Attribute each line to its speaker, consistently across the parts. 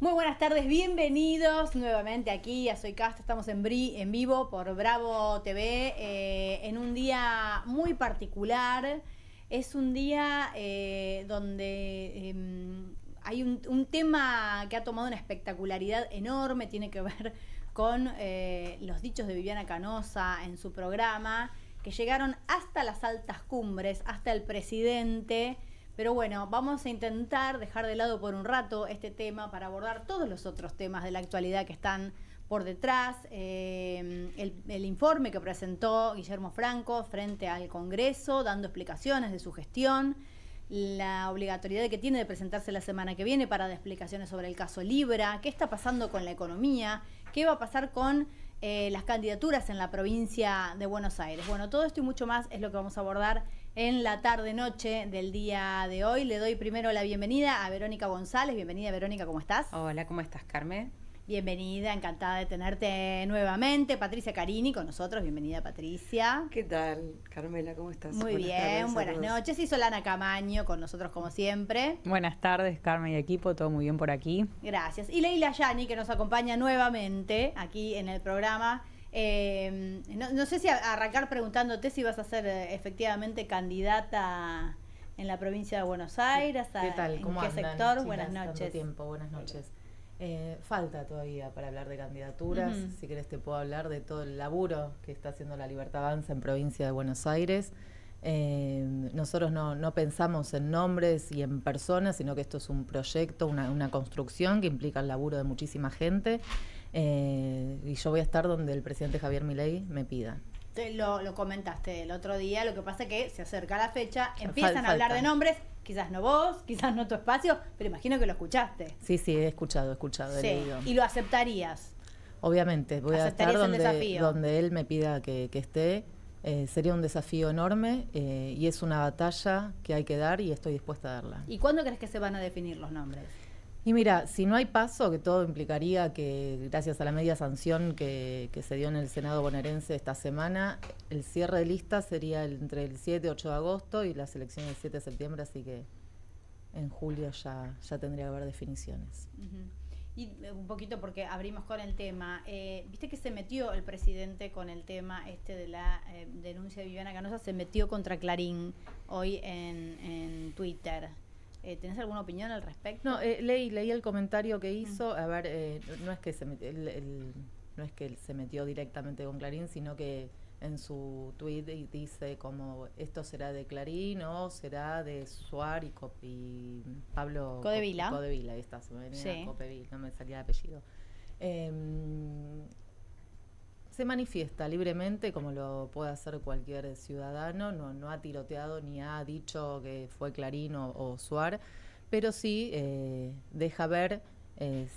Speaker 1: Muy buenas tardes, bienvenidos nuevamente aquí a Soy Casta. Estamos en vivo por Bravo TV en un día muy particular. Es un día donde hay un tema que ha tomado una espectacularidad enorme, tiene que ver con los dichos de Viviana Canosa en su programa, que llegaron hasta las altas cumbres, hasta el presidente. Pero bueno, vamos a intentar dejar de lado por un rato este tema para abordar todos los otros temas de la actualidad que están por detrás. El informe que presentó Guillermo Franco frente al Congreso, dando explicaciones de su gestión, la obligatoriedad que tiene de presentarse la semana que viene para dar explicaciones sobre el caso Libra, qué está pasando con la economía, qué va a pasar con las candidaturas en la provincia de Buenos Aires. Bueno, todo esto y mucho más es lo que vamos a abordar en la tarde-noche del día de hoy. Le doy primero la bienvenida a Verónica González. Bienvenida, Verónica, ¿cómo estás?
Speaker 2: Hola, ¿cómo estás, Carmen?
Speaker 1: Bienvenida, encantada de tenerte nuevamente. Patricia Carini con nosotros. Bienvenida, Patricia.
Speaker 3: ¿Qué tal, Carmela? ¿Cómo estás?
Speaker 1: Muy bien, buenas noches. Y Solana Camaño con nosotros como siempre.
Speaker 4: Buenas tardes, Carmen y equipo, todo muy bien por aquí.
Speaker 1: Gracias. Y Leila Yani, que nos acompaña nuevamente aquí en el programa. No sé si arrancar preguntándote si vas a ser efectivamente candidata en la provincia de Buenos Aires.
Speaker 2: ¿Qué tal? ¿Cómo
Speaker 1: ¿En qué
Speaker 2: andan,
Speaker 1: sector?
Speaker 2: chicas?
Speaker 1: Buenas noches.
Speaker 2: Tanto tiempo, buenas noches. Falta todavía para hablar de candidaturas. Si querés te puedo hablar de todo el laburo que está haciendo la Libertad Avanza en provincia de Buenos Aires. Nosotros no pensamos en nombres y en personas, sino que esto es un proyecto, una construcción que implica el laburo de muchísima gente. Y yo voy a estar donde el presidente Javier Milei me pida.
Speaker 1: Lo comentaste el otro día, lo que pasa es que se acerca la fecha, empiezan a hablar de nombres, quizás no vos, quizás no tu espacio, pero imagino que lo escuchaste.
Speaker 2: Sí, he escuchado, he leído.
Speaker 1: ¿Y lo aceptarías?
Speaker 2: Obviamente, voy a estar donde él me pida que esté. Sería un desafío enorme y es una batalla que hay que dar y estoy dispuesta a darla.
Speaker 1: ¿Y cuándo crees que se van a definir los nombres?
Speaker 2: Y mira, si no hay paso, que todo implicaría que gracias a la media sanción que se dio en el Senado bonaerense esta semana, el cierre de listas sería entre el 7 y 8 de agosto y las elecciones el 7 de septiembre, así que en julio ya tendría que haber definiciones.
Speaker 1: Y un poquito porque abrimos con el tema, viste que se metió el presidente con el tema de la denuncia de Viviana Canosa, se metió contra Clarín hoy en Twitter. ¿Tenés alguna opinión al respecto?
Speaker 2: No, leí el comentario que hizo. A ver, no es que no es que él se metió directamente con Clarín, sino que en su tweet dice como esto será de Clarín o será de Suar y Pablo
Speaker 1: Codevila.
Speaker 2: Codevila, ahí está, se me venía Copevil, no me salía el apellido. Se manifiesta libremente como lo puede hacer cualquier ciudadano, no ha tiroteado ni ha dicho que fue Clarín o Suar, pero sí deja ver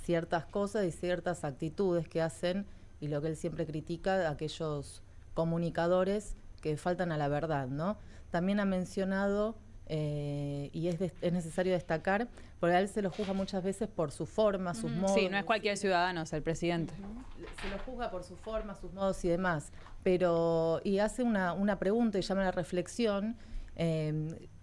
Speaker 2: ciertas cosas y ciertas actitudes que hacen y lo que él siempre critica, aquellos comunicadores que faltan a la verdad, ¿no? También ha mencionado, y es necesario destacar, porque a él se lo juzga muchas veces por su forma, sus modos.
Speaker 4: Sí, no es cualquier ciudadano, es el presidente.
Speaker 2: Se lo juzga por su forma, sus modos y demás, y hace una pregunta y llama a la reflexión.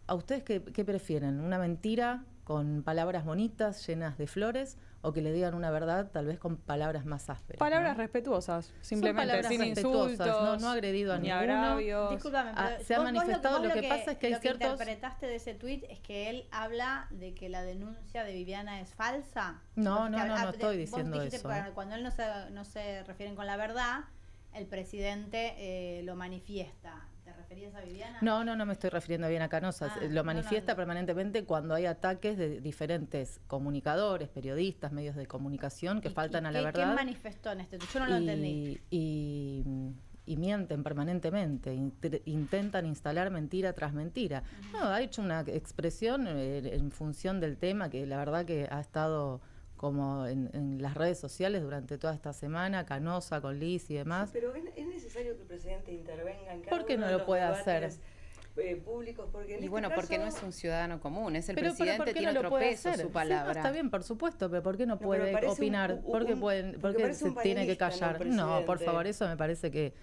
Speaker 2: ¿A ustedes qué prefieren? ¿Una mentira con palabras bonitas, llenas de flores, o que le digan una verdad tal vez con palabras más ásperas?
Speaker 4: Palabras respetuosas, simplemente, sin insultos,
Speaker 2: no ha agredido a
Speaker 4: ni
Speaker 2: ninguno.
Speaker 4: agravios.
Speaker 1: Discúlpame, pero
Speaker 2: se ha manifestado, lo que pasa es que hay ciertos...
Speaker 1: Lo que interpretaste de ese tuit es que él habla de que la denuncia de Viviana es falsa.
Speaker 2: No estoy diciendo eso.
Speaker 1: Cuando él no se refieren con la verdad, el presidente lo manifiesta. ¿Te referías a Viviana?
Speaker 2: No me estoy refiriendo a Viviana Canosa. Lo manifiesta permanentemente cuando hay ataques de diferentes comunicadores, periodistas, medios de comunicación que faltan a la verdad.
Speaker 1: ¿Qué manifestó en este tuit? Yo no lo entendí.
Speaker 2: Y mienten permanentemente, intentan instalar mentira tras mentira. Ha hecho una expresión en función del tema que la verdad que ha estado como en las redes sociales durante toda esta semana, Canosa con Liz y demás.
Speaker 3: Sí, pero es necesario que el presidente intervenga en cada
Speaker 2: ¿Por qué
Speaker 3: uno
Speaker 2: no
Speaker 3: de
Speaker 2: lo
Speaker 3: los
Speaker 2: puede
Speaker 3: debates?
Speaker 2: hacer?
Speaker 3: públicos, porque en
Speaker 5: Y bueno,
Speaker 3: caso,
Speaker 5: porque no es un ciudadano común, es el
Speaker 2: pero
Speaker 5: presidente,
Speaker 2: ¿por qué
Speaker 5: tiene
Speaker 2: no lo
Speaker 5: otro
Speaker 2: puede
Speaker 5: peso,
Speaker 2: hacer?
Speaker 5: su
Speaker 2: Sí,
Speaker 5: palabra.
Speaker 2: no, está bien, por supuesto, pero ¿por qué no
Speaker 3: pero
Speaker 2: puede
Speaker 3: parece
Speaker 2: opinar? ¿Por qué, por qué
Speaker 3: parece
Speaker 2: se
Speaker 3: un
Speaker 2: tiene que
Speaker 3: panelista,
Speaker 2: callar?
Speaker 3: no,
Speaker 2: No, por
Speaker 3: presidente.
Speaker 2: favor, eso me parece que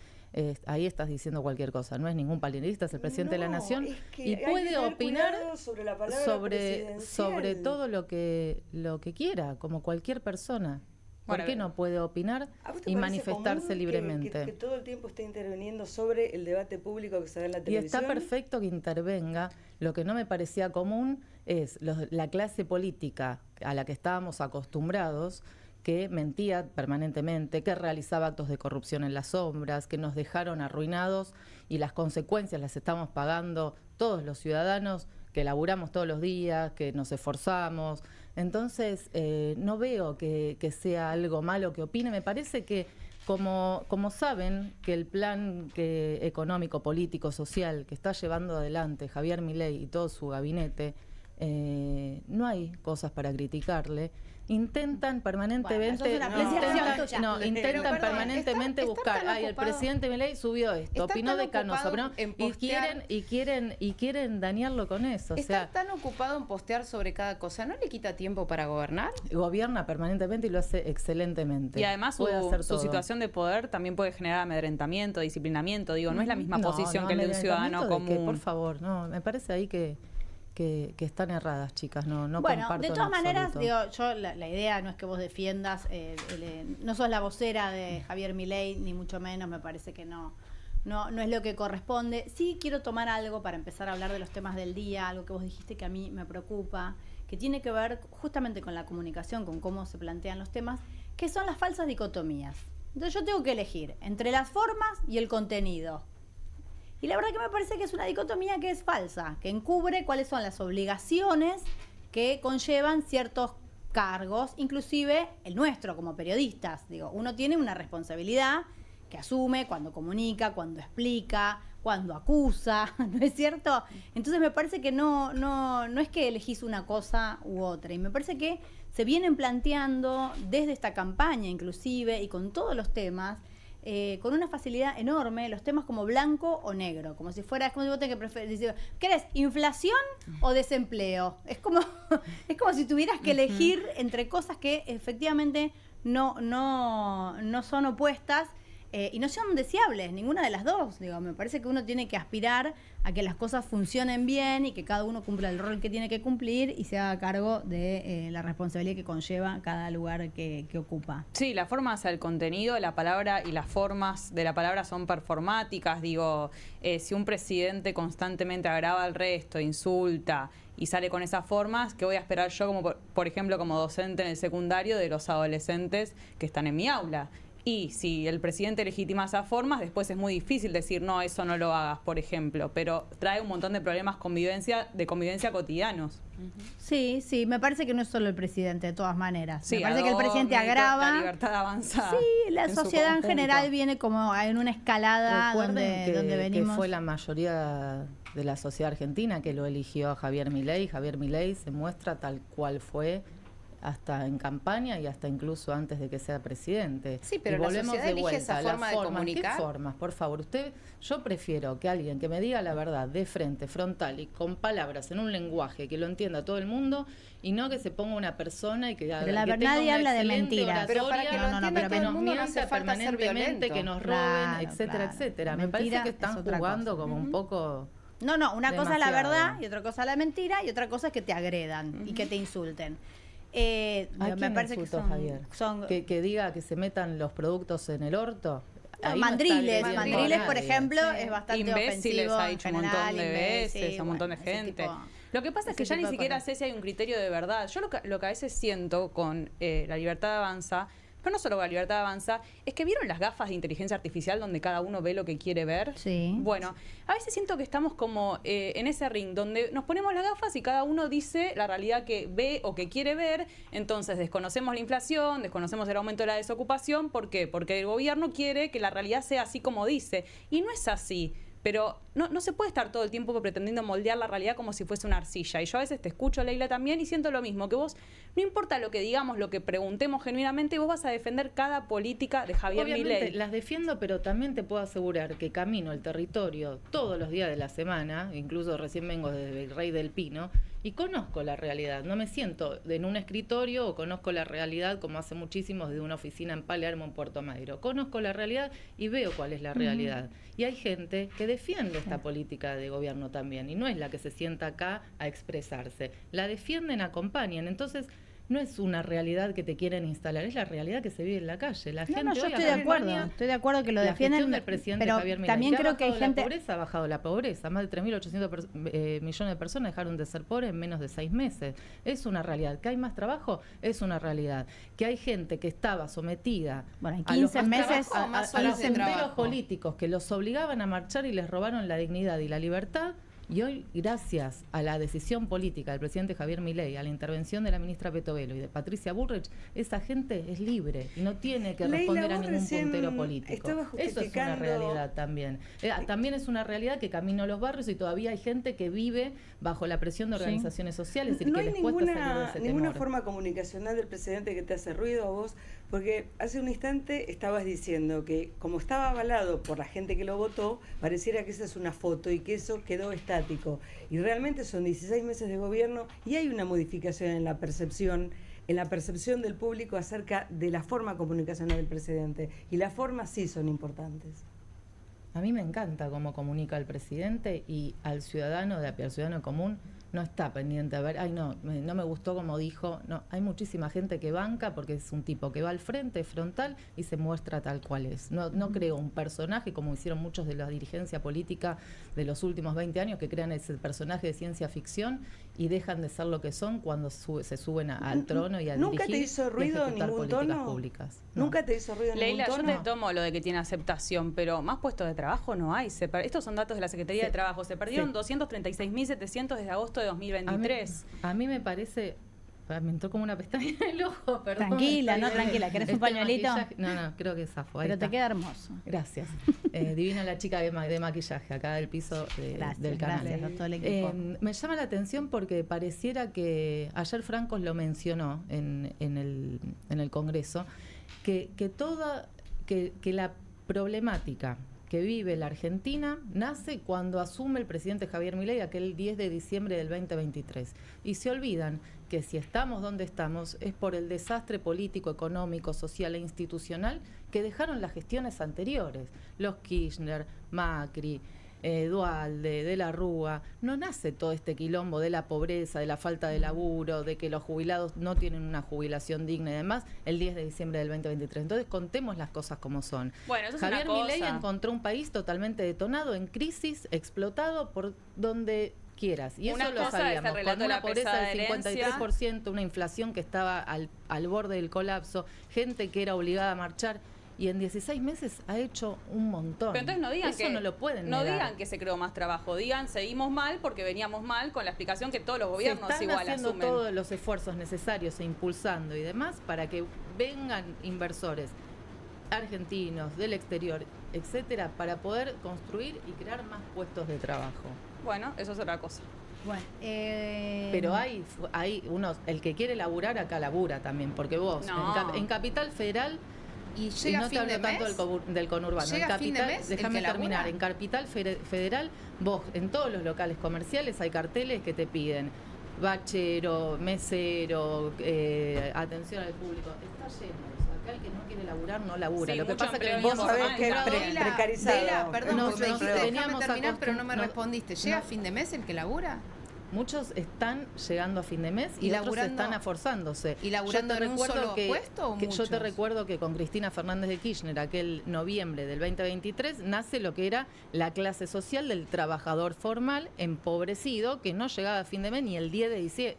Speaker 2: ahí estás diciendo cualquier cosa. No es ningún panelista, es el presidente de la Nación
Speaker 3: es que
Speaker 2: y
Speaker 3: hay que
Speaker 2: puede
Speaker 3: tener
Speaker 2: opinar
Speaker 3: cuidado sobre la palabra
Speaker 2: sobre
Speaker 3: presidencial.
Speaker 2: todo lo que quiera, como cualquier persona. ¿Por
Speaker 4: Bueno,
Speaker 2: qué no puede opinar
Speaker 3: ¿A vos te
Speaker 2: y
Speaker 3: parece
Speaker 2: manifestarse
Speaker 3: común
Speaker 2: libremente?
Speaker 3: que todo el tiempo esté interviniendo sobre el debate público que se da en la
Speaker 2: Y
Speaker 3: televisión?
Speaker 2: está perfecto que intervenga. Lo que no me parecía común es la clase política a la que estábamos acostumbrados, que mentía permanentemente, que realizaba actos de corrupción en las sombras, que nos dejaron arruinados y las consecuencias las estamos pagando todos los ciudadanos que laburamos todos los días, que nos esforzamos. Entonces, no veo que sea algo malo que opine. Me parece que, como saben que el plan económico, político, social que está llevando adelante Javier Milei y todo su gabinete, no hay cosas para criticarle. Intentan permanentemente,
Speaker 1: Bueno, eso es una apreciación tuya.
Speaker 2: intentan
Speaker 5: Pero, perdón,
Speaker 2: permanentemente
Speaker 5: están
Speaker 2: buscar.
Speaker 5: tan
Speaker 2: Ay, el
Speaker 5: ocupados-
Speaker 2: presidente Milei subió esto,
Speaker 5: están
Speaker 2: opinó
Speaker 5: tan
Speaker 2: de Canosa,
Speaker 5: ocupados
Speaker 2: pero
Speaker 5: en
Speaker 2: y
Speaker 5: postear-
Speaker 2: quieren dañarlo con eso. O
Speaker 5: Está
Speaker 2: sea,
Speaker 5: tan ocupado en postear sobre cada cosa, ¿no le quita tiempo para gobernar?
Speaker 2: gobierna permanentemente y lo hace excelentemente.
Speaker 4: Y además
Speaker 2: Puede hacer
Speaker 4: su
Speaker 2: todo.
Speaker 4: situación de poder también puede generar amedrentamiento, disciplinamiento. Digo, no es la misma
Speaker 2: No,
Speaker 4: posición
Speaker 2: no,
Speaker 4: que el de un ciudadano
Speaker 2: amedrentamiento de qué,
Speaker 4: común.
Speaker 2: por favor, no, me parece ahí que están erradas, chicas, no
Speaker 1: Bueno,
Speaker 2: comparto
Speaker 1: de
Speaker 2: en
Speaker 1: todas maneras,
Speaker 2: absoluto.
Speaker 1: digo, yo la idea no es que vos defiendas, no sos la vocera de Javier Milei, ni mucho menos, me parece que no es lo que corresponde. Sí quiero tomar algo para empezar a hablar de los temas del día, algo que vos dijiste que a mí me preocupa, que tiene que ver justamente con la comunicación, con cómo se plantean los temas, que son las falsas dicotomías. Entonces yo tengo que elegir entre las formas y el contenido. Y la verdad que me parece que es una dicotomía que es falsa, que encubre cuáles son las obligaciones que conllevan ciertos cargos, inclusive el nuestro como periodistas. Digo, uno tiene una responsabilidad que asume cuando comunica, cuando explica, cuando acusa, ¿no es cierto? Entonces me parece que no es que elegís una cosa u otra. Y me parece que se vienen planteando desde esta campaña inclusive y con todos los temas, con una facilidad enorme, los temas como blanco o negro, como si fuera, es como si vos tenés que decir, ¿querés inflación o desempleo? Es como si tuvieras que elegir entre cosas que efectivamente no son opuestas y no son deseables, ninguna de las dos. Digo, me parece que uno tiene que aspirar a que las cosas funcionen bien y que cada uno cumpla el rol que tiene que cumplir y se haga cargo de la responsabilidad que conlleva cada lugar que ocupa.
Speaker 4: Sí, la forma hacia el contenido, la palabra y las formas de la palabra son performáticas. Digo, si un presidente constantemente agrava al resto, insulta y sale con esas formas, ¿qué voy a esperar yo, como por ejemplo, como docente en el secundario, de los adolescentes que están en mi aula? Y si el presidente legitima esas formas, después es muy difícil decir, no, eso no lo hagas, por ejemplo. Pero trae un montón de problemas de convivencia cotidianos.
Speaker 1: Sí, me parece que no es solo el presidente, de todas maneras.
Speaker 4: Sí,
Speaker 1: me parece que el presidente
Speaker 4: Adorno y
Speaker 1: agrava.
Speaker 4: La libertad avanza.
Speaker 1: Sí, la
Speaker 4: en su
Speaker 1: sociedad en
Speaker 4: conjunto.
Speaker 1: general viene como en una escalada
Speaker 2: Recuerden
Speaker 1: donde venimos.
Speaker 2: que fue la mayoría de la sociedad argentina que lo eligió a Javier Milei. Javier Milei se muestra tal cual fue hasta en campaña y hasta incluso antes de que sea presidente.
Speaker 5: Sí, pero
Speaker 2: y
Speaker 5: la
Speaker 2: volvemos
Speaker 5: sociedad
Speaker 2: de
Speaker 5: elige
Speaker 2: vuelta
Speaker 5: esa
Speaker 2: a la
Speaker 5: forma de comunicar.
Speaker 2: ¿Qué formas? Por favor, yo prefiero que alguien que me diga la verdad de frente, frontal y con palabras en un lenguaje que lo entienda todo el mundo y no que se ponga una persona y que haga.
Speaker 1: Pero la
Speaker 2: que
Speaker 1: verdad,
Speaker 2: tenga
Speaker 1: nadie
Speaker 2: una
Speaker 1: habla de
Speaker 2: excelente
Speaker 1: mentiras.
Speaker 5: Pero para que
Speaker 2: oratoria,
Speaker 5: lo entienda
Speaker 1: pero
Speaker 5: todo el
Speaker 2: nos
Speaker 5: mundo no hace
Speaker 2: mienta
Speaker 5: falta ser
Speaker 2: permanentemente,
Speaker 5: violento.
Speaker 2: que nos roben,
Speaker 1: Claro,
Speaker 2: etcétera,
Speaker 1: claro.
Speaker 2: etcétera.
Speaker 1: La
Speaker 2: Me parece
Speaker 1: mentira
Speaker 2: que
Speaker 1: es
Speaker 2: están
Speaker 1: otra
Speaker 2: jugando
Speaker 1: cosa.
Speaker 2: como un poco.
Speaker 1: No, una cosa es la
Speaker 2: Demasiado.
Speaker 1: verdad y otra cosa es la mentira y otra cosa es que te agredan y que te insulten.
Speaker 2: ¿A
Speaker 1: Me
Speaker 2: quién
Speaker 1: parece
Speaker 2: insultó,
Speaker 1: que
Speaker 2: Javier?
Speaker 1: son
Speaker 2: Que diga que se metan los productos en el orto.
Speaker 1: no,
Speaker 2: Ahí
Speaker 1: mandriles,
Speaker 2: no está agrediendo
Speaker 1: mandriles,
Speaker 2: a
Speaker 1: por
Speaker 2: nadie.
Speaker 1: ejemplo,
Speaker 5: Sí.
Speaker 1: es bastante
Speaker 4: Imbéciles
Speaker 1: ofensivo
Speaker 4: ha
Speaker 1: en
Speaker 4: dicho un
Speaker 1: general,
Speaker 4: montón de veces,
Speaker 1: sí,
Speaker 4: a un montón de
Speaker 1: ese
Speaker 4: gente.
Speaker 1: tipo-
Speaker 4: Lo que pasa es que
Speaker 1: ese
Speaker 4: ya ni
Speaker 1: tipo de
Speaker 4: siquiera
Speaker 1: cosas.
Speaker 4: sé si hay un criterio de verdad. Yo lo que a veces siento con la libertad avanza, pero no solo con la libertad avanza, es que vieron las gafas de inteligencia artificial donde cada uno ve lo que quiere ver.
Speaker 1: Sí.
Speaker 4: Bueno, a veces siento que estamos como en ese ring donde nos ponemos las gafas y cada uno dice la realidad que ve o que quiere ver. Entonces desconocemos la inflación, desconocemos el aumento de la desocupación. ¿Por qué? Porque el gobierno quiere que la realidad sea así como dice. Y no es así. pero no se puede estar todo el tiempo pretendiendo moldear la realidad como si fuese una arcilla. Y yo a veces te escucho, Leila, también, y siento lo mismo, que vos, no importa lo que digamos, lo que preguntemos genuinamente, vos vas a defender cada política de Javier Milei.
Speaker 2: Las defiendo, pero también te puedo asegurar que camino el territorio todos los días de la semana, incluso recién vengo desde el Rey del Pino, y conozco la realidad. No me siento en un escritorio o conozco la realidad como hace muchísimos de una oficina en Palermo, en Puerto Madero. Conozco la realidad y veo cuál es la realidad. Y hay gente que defiende esta política de gobierno también, y no es la que se sienta acá a expresarse. La defienden, acompañan. Entonces, no es una realidad que te quieren instalar, es la realidad que se vive en la calle. La gente
Speaker 1: yo
Speaker 2: hoy
Speaker 1: estoy de acuerdo, que lo defienden,
Speaker 2: del presidente
Speaker 1: pero
Speaker 2: Javier Milei.
Speaker 1: también creo que hay gente...
Speaker 2: Ha bajado la pobreza, más de 3.800 millones de personas dejaron de ser pobres en menos de 6 meses. Es una realidad. ¿Que hay más trabajo? Es una realidad. Que hay gente que estaba sometida
Speaker 1: en 15 meses
Speaker 2: a los enteros políticos que los obligaban a marchar y les robaron la dignidad y la libertad. Y hoy, gracias a la decisión política del presidente Javier Milei, a la intervención de la ministra Petovelo y de Patricia Bullrich, esa gente es libre y no tiene que responder a ningún puntero político. Eso es una realidad también. También es una realidad que camino los barrios y todavía hay gente que vive bajo la presión de organizaciones sociales y
Speaker 3: no
Speaker 2: que
Speaker 3: hay
Speaker 2: les cuesta salir de ese
Speaker 3: ninguna
Speaker 2: temor.
Speaker 3: forma comunicacional del presidente que te hace ruido a vos, porque hace un instante estabas diciendo que como estaba avalado por la gente que lo votó, pareciera que esa es una foto y que eso quedó estático. Y realmente son 16 meses de gobierno y hay una modificación en la percepción del público acerca de la forma comunicacional del presidente. Y las formas sí son importantes.
Speaker 2: A mí me encanta cómo comunica el presidente y al ciudadano común no está pendiente a ver, no me gustó como dijo. No, hay muchísima gente que banca porque es un tipo que va al frente, frontal y se muestra tal cual es. No creo un personaje como hicieron muchos de la dirigencia política de los últimos 20 años que crean ese personaje de ciencia ficción y dejan de ser lo que son cuando se suben al trono y a
Speaker 3: ¿Nunca
Speaker 2: dirigir
Speaker 3: te hizo ruido ningún tono?
Speaker 2: Públicas.
Speaker 3: ¿Nunca te hizo ruido ningún
Speaker 4: Leila,
Speaker 3: tono?
Speaker 4: yo te tomo lo de que tiene aceptación, pero más puestos de trabajo no hay. Estos son datos de la Secretaría de Trabajo. Se perdieron 236.700 desde agosto de 2023.
Speaker 2: A mí me parece... Me entró como una pestaña en el ojo, perdón.
Speaker 1: Tranquila, tranquila. ¿Querés un pañuelito?
Speaker 2: No, creo que esa fue.
Speaker 1: Pero te queda hermoso.
Speaker 2: Gracias. Divina la chica de maquillaje acá del piso del canal.
Speaker 1: Gracias a todo el equipo.
Speaker 2: Me llama la atención porque pareciera que ayer Francos lo mencionó en el Congreso, que la problemática que vive la Argentina nace cuando asume el presidente Javier Milei aquel 10 de diciembre del 2023. Y se olvidan que si estamos donde estamos es por el desastre político, económico, social e institucional que dejaron las gestiones anteriores. Los Kirchner, Macri, Duhalde, de la Rúa. No nace todo este quilombo de la pobreza, de la falta de laburo, de que los jubilados no tienen una jubilación digna y demás el 10 de diciembre del 2023. Entonces contemos las cosas como son.
Speaker 4: Bueno, eso es
Speaker 2: Javier
Speaker 4: una
Speaker 2: Milei
Speaker 4: cosa.
Speaker 2: encontró un país totalmente detonado, en crisis, explotado por donde quieras. Y
Speaker 4: Una
Speaker 2: eso lo
Speaker 4: cosa es el
Speaker 2: sabíamos.
Speaker 4: relato
Speaker 2: Con
Speaker 4: de
Speaker 2: una
Speaker 4: la
Speaker 2: pobreza
Speaker 4: pesada
Speaker 2: del
Speaker 4: herencia.
Speaker 2: 53%, una inflación que estaba al borde del colapso, gente que era obligada a marchar. Y en 16 meses ha hecho un montón.
Speaker 4: Pero entonces no digan
Speaker 2: Eso
Speaker 4: que
Speaker 2: no lo pueden
Speaker 4: no
Speaker 2: negar.
Speaker 4: digan que se creó más trabajo, digan seguimos mal porque veníamos mal con la explicación que todos los gobiernos
Speaker 2: se están
Speaker 4: igual
Speaker 2: haciendo
Speaker 4: asumen.
Speaker 2: todos los esfuerzos necesarios e impulsando y demás para que vengan inversores argentinos, del exterior, etcétera, para poder construir y crear más puestos de trabajo.
Speaker 4: Bueno, eso es otra cosa.
Speaker 1: Bueno,
Speaker 2: Pero hay unos, el que quiere laburar acá labura también, porque vos
Speaker 4: No.
Speaker 2: en Capital Federal.
Speaker 5: ¿Y
Speaker 2: Y
Speaker 5: llega
Speaker 2: no
Speaker 5: a
Speaker 2: te
Speaker 5: fin
Speaker 2: hablo
Speaker 5: de
Speaker 2: tanto
Speaker 5: mes?
Speaker 2: del conurbano.
Speaker 5: ¿Llega
Speaker 2: En
Speaker 5: fin de
Speaker 2: Capital,
Speaker 5: mes el
Speaker 2: déjame
Speaker 5: que
Speaker 2: terminar.
Speaker 5: labura?
Speaker 2: En Capital Federal, vos en todos los locales comerciales hay carteles que te piden bachero, mesero, atención al público. Está lleno. O sea, acá el que no quiere laburar no labura.
Speaker 4: Sí,
Speaker 2: Lo que
Speaker 4: mucho
Speaker 2: pasa es que
Speaker 4: empleo
Speaker 3: Vos sabés que
Speaker 4: informal,
Speaker 3: es precarizado.
Speaker 5: Leila, perdón,
Speaker 2: No,
Speaker 5: porque me
Speaker 2: no,
Speaker 5: dijiste, déjame
Speaker 2: veníamos
Speaker 5: terminar, pero no me
Speaker 2: no,
Speaker 5: respondiste. ¿Llega
Speaker 2: no.
Speaker 5: a fin de mes el que labura?
Speaker 2: muchos están llegando a fin de mes y
Speaker 5: ¿Y
Speaker 2: otros
Speaker 5: laburando-
Speaker 2: están esforzándose.
Speaker 5: y laburando
Speaker 2: Yo te
Speaker 5: en un
Speaker 2: recuerdo
Speaker 5: solo puesto o
Speaker 2: yo te
Speaker 5: muchos?
Speaker 2: recuerdo que con Cristina Fernández de Kirchner, aquel noviembre del 2023, nace lo que era la clase social del trabajador formal empobrecido que no llegaba a fin de mes ni el 10 de diciembre,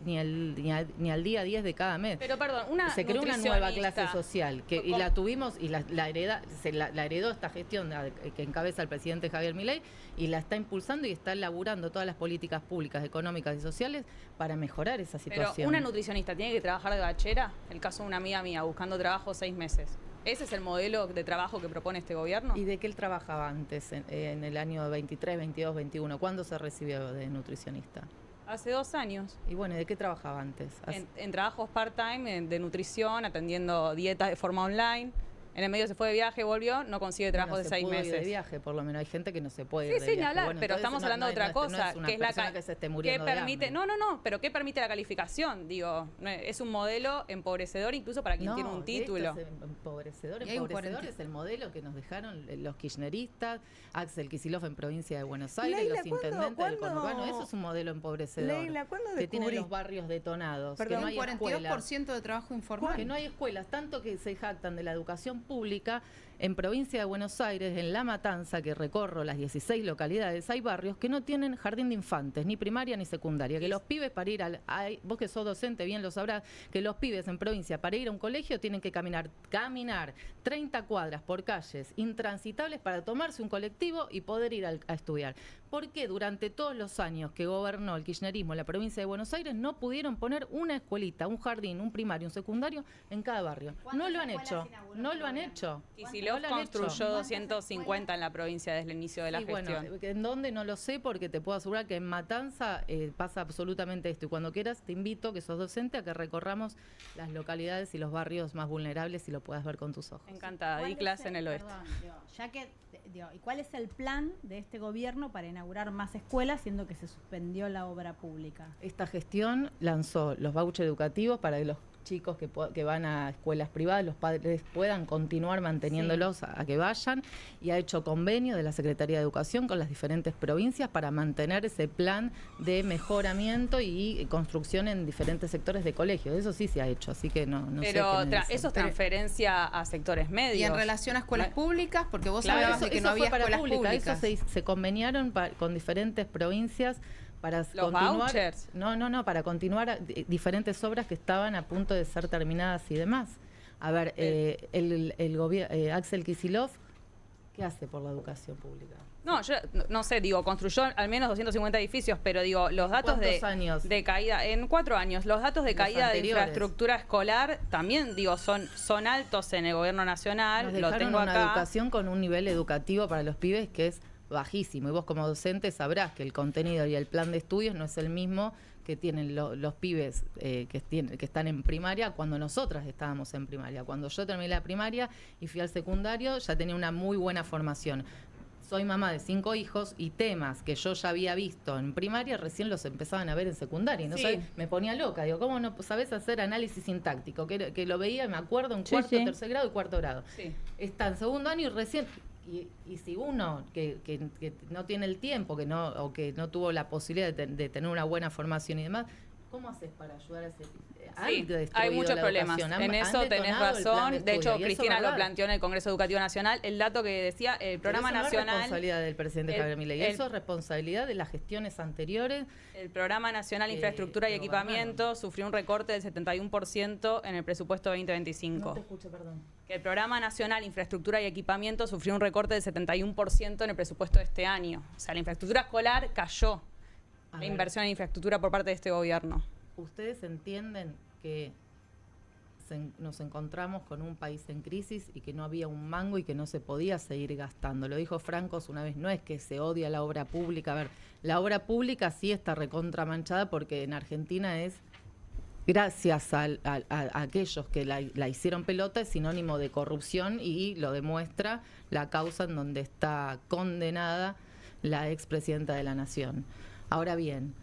Speaker 2: ni al día 10 de cada mes.
Speaker 4: Pero perdón, una
Speaker 2: Se creó una nueva
Speaker 4: nutricionista.
Speaker 2: clase social y la tuvimos y la heredó esta gestión que encabeza el presidente Javier Milei y la está impulsando y está elaborando todas las políticas públicas, económicas y sociales para mejorar esa
Speaker 4: Pero
Speaker 2: situación.
Speaker 4: una nutricionista tiene que trabajar de bachera. El caso de una amiga mía buscando trabajo 6 meses. ¿Ese es el modelo de trabajo que propone este gobierno?
Speaker 2: ¿Y de qué él trabajaba antes, en el año 23, 22, 21? ¿Cuándo se recibió de nutricionista?
Speaker 4: Hace 2 años.
Speaker 2: Y bueno, ¿de qué trabajaba antes?
Speaker 4: En trabajos part-time, de nutrición, atendiendo dietas de forma online. En el medio se fue de viaje, volvió, no consigue trabajo de 6
Speaker 2: meses.
Speaker 4: meses.
Speaker 2: De viaje, por lo menos. Hay gente que no se puede ir
Speaker 4: Sí,
Speaker 2: de
Speaker 4: sí, ni
Speaker 2: viaje.
Speaker 4: hablar,
Speaker 2: Bueno,
Speaker 4: pero
Speaker 2: entonces
Speaker 4: estamos hablando de otra cosa,
Speaker 2: no es una
Speaker 4: que es la
Speaker 2: persona que se esté muriendo
Speaker 4: que
Speaker 2: de
Speaker 4: permite,
Speaker 2: hambre.
Speaker 4: no, pero ¿qué permite la calificación? Digo, es un modelo empobrecedor incluso para quien tiene un título.
Speaker 2: Esto es empobrecedor
Speaker 5: Y hay un
Speaker 2: es el modelo que nos dejaron los kirchneristas, Axel Kicillof en provincia de Buenos Aires,
Speaker 3: Leila,
Speaker 2: los intendentes del
Speaker 3: ¿cuándo?
Speaker 2: conurbano. Eso es un modelo empobrecedor.
Speaker 3: Leila, ¿cuándo
Speaker 2: que tiene
Speaker 3: descubrí?
Speaker 2: los barrios detonados,
Speaker 3: Perdón,
Speaker 2: que no hay
Speaker 5: un
Speaker 2: escuelas.
Speaker 5: 42% de trabajo informal.
Speaker 2: Que no hay escuelas, tanto que se jactan de la educación pública. En provincia de Buenos Aires, en La Matanza, que recorro las 16 localidades, hay barrios que no tienen jardín de infantes, ni primaria ni secundaria, que los pibes para ir vos que sos docente bien lo sabrás, que los pibes en provincia para ir a un colegio tienen que caminar 30 cuadras por calles intransitables para tomarse un colectivo y poder ir a estudiar. ¿Por qué durante todos los años que gobernó el kirchnerismo en la provincia de Buenos Aires no pudieron poner una escuelita, un jardín, un primario, un secundario en cada barrio? No lo han hecho, no lo han hecho.
Speaker 4: Kicillof
Speaker 2: No lo han
Speaker 4: construyó
Speaker 2: hecho.
Speaker 4: 250 en la provincia desde el inicio de la
Speaker 2: Sí,
Speaker 4: gestión.
Speaker 2: bueno, ¿en dónde? No lo sé, porque te puedo asegurar que en Matanza pasa absolutamente esto. Y cuando quieras, te invito, que sos docente, a que recorramos las localidades y los barrios más vulnerables y lo puedas ver con tus ojos.
Speaker 4: Encantada, di clase en el oeste.
Speaker 1: ¿Y cuál es el plan de este gobierno para inaugurar más escuelas, siendo que se suspendió la obra pública?
Speaker 2: Esta gestión lanzó los vouchers educativos para que los chicos que van a escuelas privadas, los padres puedan continuar manteniéndolos a que vayan, y ha hecho convenio de la Secretaría de Educación con las diferentes provincias para mantener ese plan de mejoramiento y construcción en diferentes sectores de colegios. Eso sí se ha hecho, así que no sé.
Speaker 4: Pero
Speaker 2: qué me dicen.
Speaker 4: eso es transferencia a sectores medios.
Speaker 5: Y en relación a escuelas públicas, porque vos
Speaker 4: Claro,
Speaker 5: hablabas de que no había
Speaker 2: fue para
Speaker 5: escuelas
Speaker 2: pública,
Speaker 5: públicas.
Speaker 2: Eso se conveniaron con diferentes provincias para continuar.
Speaker 4: Vouchers.
Speaker 2: No, para continuar diferentes obras que estaban a punto de ser terminadas y demás. A ver, el gobierno, Axel Kicillof, ¿qué hace por la educación pública?
Speaker 4: No, yo no sé, digo, construyó al menos 250 edificios, pero digo, los datos de caída, en 4 años, los datos de caída de infraestructura escolar también, digo, son altos en el gobierno nacional.
Speaker 2: Nos
Speaker 4: Lo
Speaker 2: dejaron
Speaker 4: tengo
Speaker 2: una
Speaker 4: acá.
Speaker 2: educación con un nivel educativo para los pibes que es bajísimo, y vos como docente sabrás que el contenido y el plan de estudios no es el mismo que tienen los pibes que están en primaria cuando nosotras estábamos en primaria. Cuando yo terminé la primaria y fui al secundario, ya tenía una muy buena formación. Soy mamá de 5 hijos y temas que yo ya había visto en primaria recién los empezaban a ver en secundaria. No
Speaker 4: Sí.
Speaker 2: me ponía loca. Digo, ¿cómo no sabés hacer análisis sintáctico? Que lo veía, me acuerdo, en cuarto, tercer grado y cuarto grado.
Speaker 4: Sí.
Speaker 2: Está en segundo año y recién... Y si uno que no tiene el tiempo, o que no tuvo la posibilidad de tener una buena formación y demás, ¿cómo haces para ayudar a ese?
Speaker 4: Sí, hay muchos problemas. En eso tenés razón. De hecho, Cristina lo planteó en el Congreso Educativo Nacional. El dato que decía, el programa
Speaker 2: nacional.
Speaker 4: nacional.
Speaker 2: No es responsabilidad del presidente Javier Milei, eso es responsabilidad de las gestiones anteriores.
Speaker 4: El Programa Nacional de Infraestructura y Equipamiento sufrió un recorte del 71% en el presupuesto 2025.
Speaker 2: No te escucho, perdón.
Speaker 4: Que el Programa Nacional de Infraestructura y Equipamiento sufrió un recorte del 71% en el presupuesto de este año. O sea, la infraestructura escolar cayó. La inversión en infraestructura por parte de este gobierno.
Speaker 2: ¿Ustedes entienden que nos encontramos con un país en crisis y que no había un mango y que no se podía seguir gastando? Lo dijo Francos una vez, no es que se odia la obra pública. A ver, la obra pública sí está recontramanchada porque en Argentina es, gracias a aquellos que la hicieron pelota, es sinónimo de corrupción, y lo demuestra la causa en donde está condenada la expresidenta de la Nación. Ahora bien,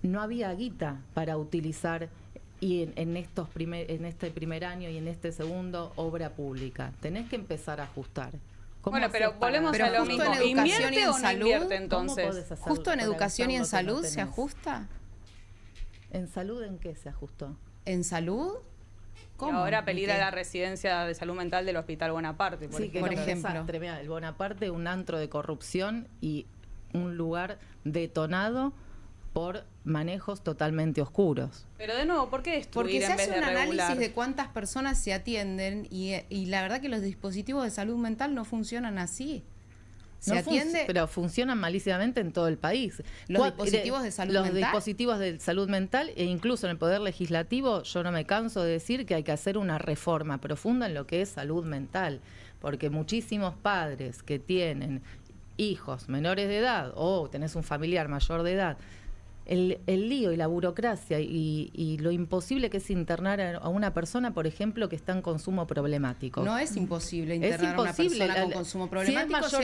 Speaker 2: no había guita para utilizar y en este primer año y en este segundo, obra pública. Tenés que empezar a ajustar.
Speaker 4: Bueno, pero volvemos a lo mismo.
Speaker 5: ¿En educación y en
Speaker 4: o no
Speaker 5: salud?
Speaker 4: invierte, entonces?
Speaker 5: ¿Justo en educación y en salud se ajusta?
Speaker 2: ¿En salud en qué se ajustó?
Speaker 5: ¿En salud?
Speaker 4: ¿Cómo? Y ahora peligra la residencia de salud mental del Hospital Bonaparte, por ejemplo.
Speaker 2: Mirá, el Bonaparte, un antro de corrupción y un lugar detonado por manejos totalmente oscuros.
Speaker 4: Pero de nuevo, ¿por qué destruir
Speaker 5: Porque se
Speaker 4: en vez
Speaker 5: hace
Speaker 4: de
Speaker 5: un
Speaker 4: regular?
Speaker 5: análisis de cuántas personas se atienden y la verdad que los dispositivos de salud mental no funcionan así. ¿Se atiende?
Speaker 2: Pero funcionan malísimamente en todo el país.
Speaker 5: Los dispositivos de salud mental.
Speaker 2: Los dispositivos de salud mental, e incluso en el Poder Legislativo, yo no me canso de decir que hay que hacer una reforma profunda en lo que es salud mental, porque muchísimos padres que tienen hijos menores de edad o tenés un familiar mayor de edad, el lío y la burocracia y lo imposible que es internar a una persona, por ejemplo, que está en consumo problemático.
Speaker 5: No es imposible internar a una persona con consumo problemático.
Speaker 2: Si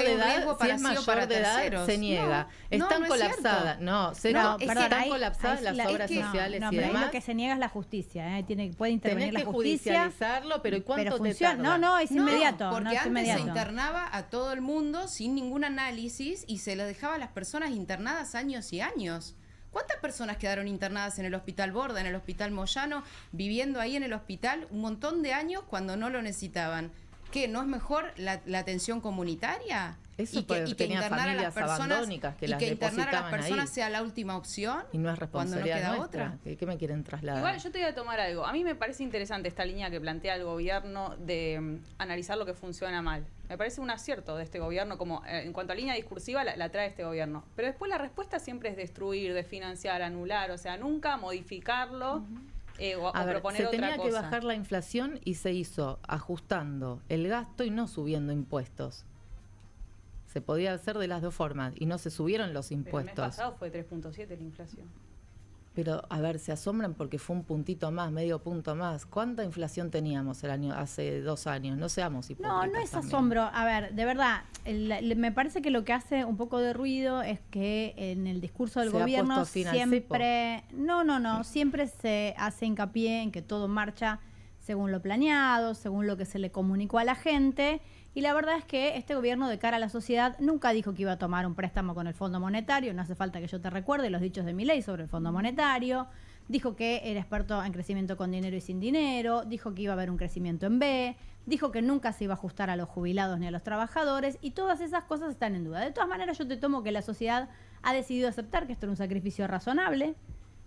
Speaker 2: es mayor de edad, se niega. Están colapsadas. Están colapsadas las obras sociales y
Speaker 1: pero
Speaker 2: demás.
Speaker 1: ahí lo que se niega es la justicia. Puede intervenir
Speaker 2: Tenés
Speaker 1: la
Speaker 2: que
Speaker 1: justicia.
Speaker 2: Judicializarlo, pero ¿y cuánto te
Speaker 1: funciona?
Speaker 2: tarda?
Speaker 1: No, es inmediato.
Speaker 5: Porque
Speaker 1: no es
Speaker 5: antes
Speaker 1: inmediato.
Speaker 5: se internaba a todo el mundo sin ningún análisis y se lo dejaba a las personas internadas años y años. ¿Cuántas personas quedaron internadas en el Hospital Borda, en el Hospital Moyano, viviendo ahí en el hospital un montón de años cuando no lo necesitaban? ¿Qué? ¿No es mejor la atención comunitaria?
Speaker 2: Eso
Speaker 5: y que internar a las personas
Speaker 2: que las
Speaker 5: internar a las personas
Speaker 2: ahí.
Speaker 5: sea la última opción
Speaker 2: Y no es responsabilidad
Speaker 5: cuando no queda
Speaker 2: nuestra.
Speaker 5: otra.
Speaker 2: ¿Qué me quieren trasladar?
Speaker 4: Igual yo te voy a tomar algo. A mí me parece interesante esta línea que plantea el gobierno de analizar lo que funciona mal. Me parece un acierto de este gobierno, como en cuanto a línea discursiva la trae este gobierno. Pero después la respuesta siempre es destruir, desfinanciar, anular, o sea, nunca modificarlo. O proponer otra cosa. Se tenía que
Speaker 2: bajar la inflación y se hizo ajustando el gasto y no subiendo impuestos. Se podía hacer de las dos formas y no se subieron los impuestos.
Speaker 4: Pero el mes pasado fue 3.7 la inflación.
Speaker 2: Pero, a ver, se asombran porque fue un puntito más, medio punto más. ¿Cuánta inflación teníamos hace 2 años? No seamos hipócritas.
Speaker 1: No es
Speaker 2: también.
Speaker 1: asombro. A ver, de verdad, me parece que lo que hace un poco de ruido es que en el discurso del gobierno siempre... siempre se hace hincapié en que todo marcha según lo planeado, según lo que se le comunicó a la gente. Y la verdad es que este gobierno, de cara a la sociedad, nunca dijo que iba a tomar un préstamo con el Fondo Monetario. No hace falta que yo te recuerde los dichos de Milei sobre el Fondo Monetario. Dijo que era experto en crecimiento con dinero y sin dinero. Dijo que iba a haber un crecimiento en B. Dijo que nunca se iba a ajustar a los jubilados ni a los trabajadores. Y todas esas cosas están en duda. De todas maneras, yo te tomo que la sociedad ha decidido aceptar que esto era un sacrificio razonable,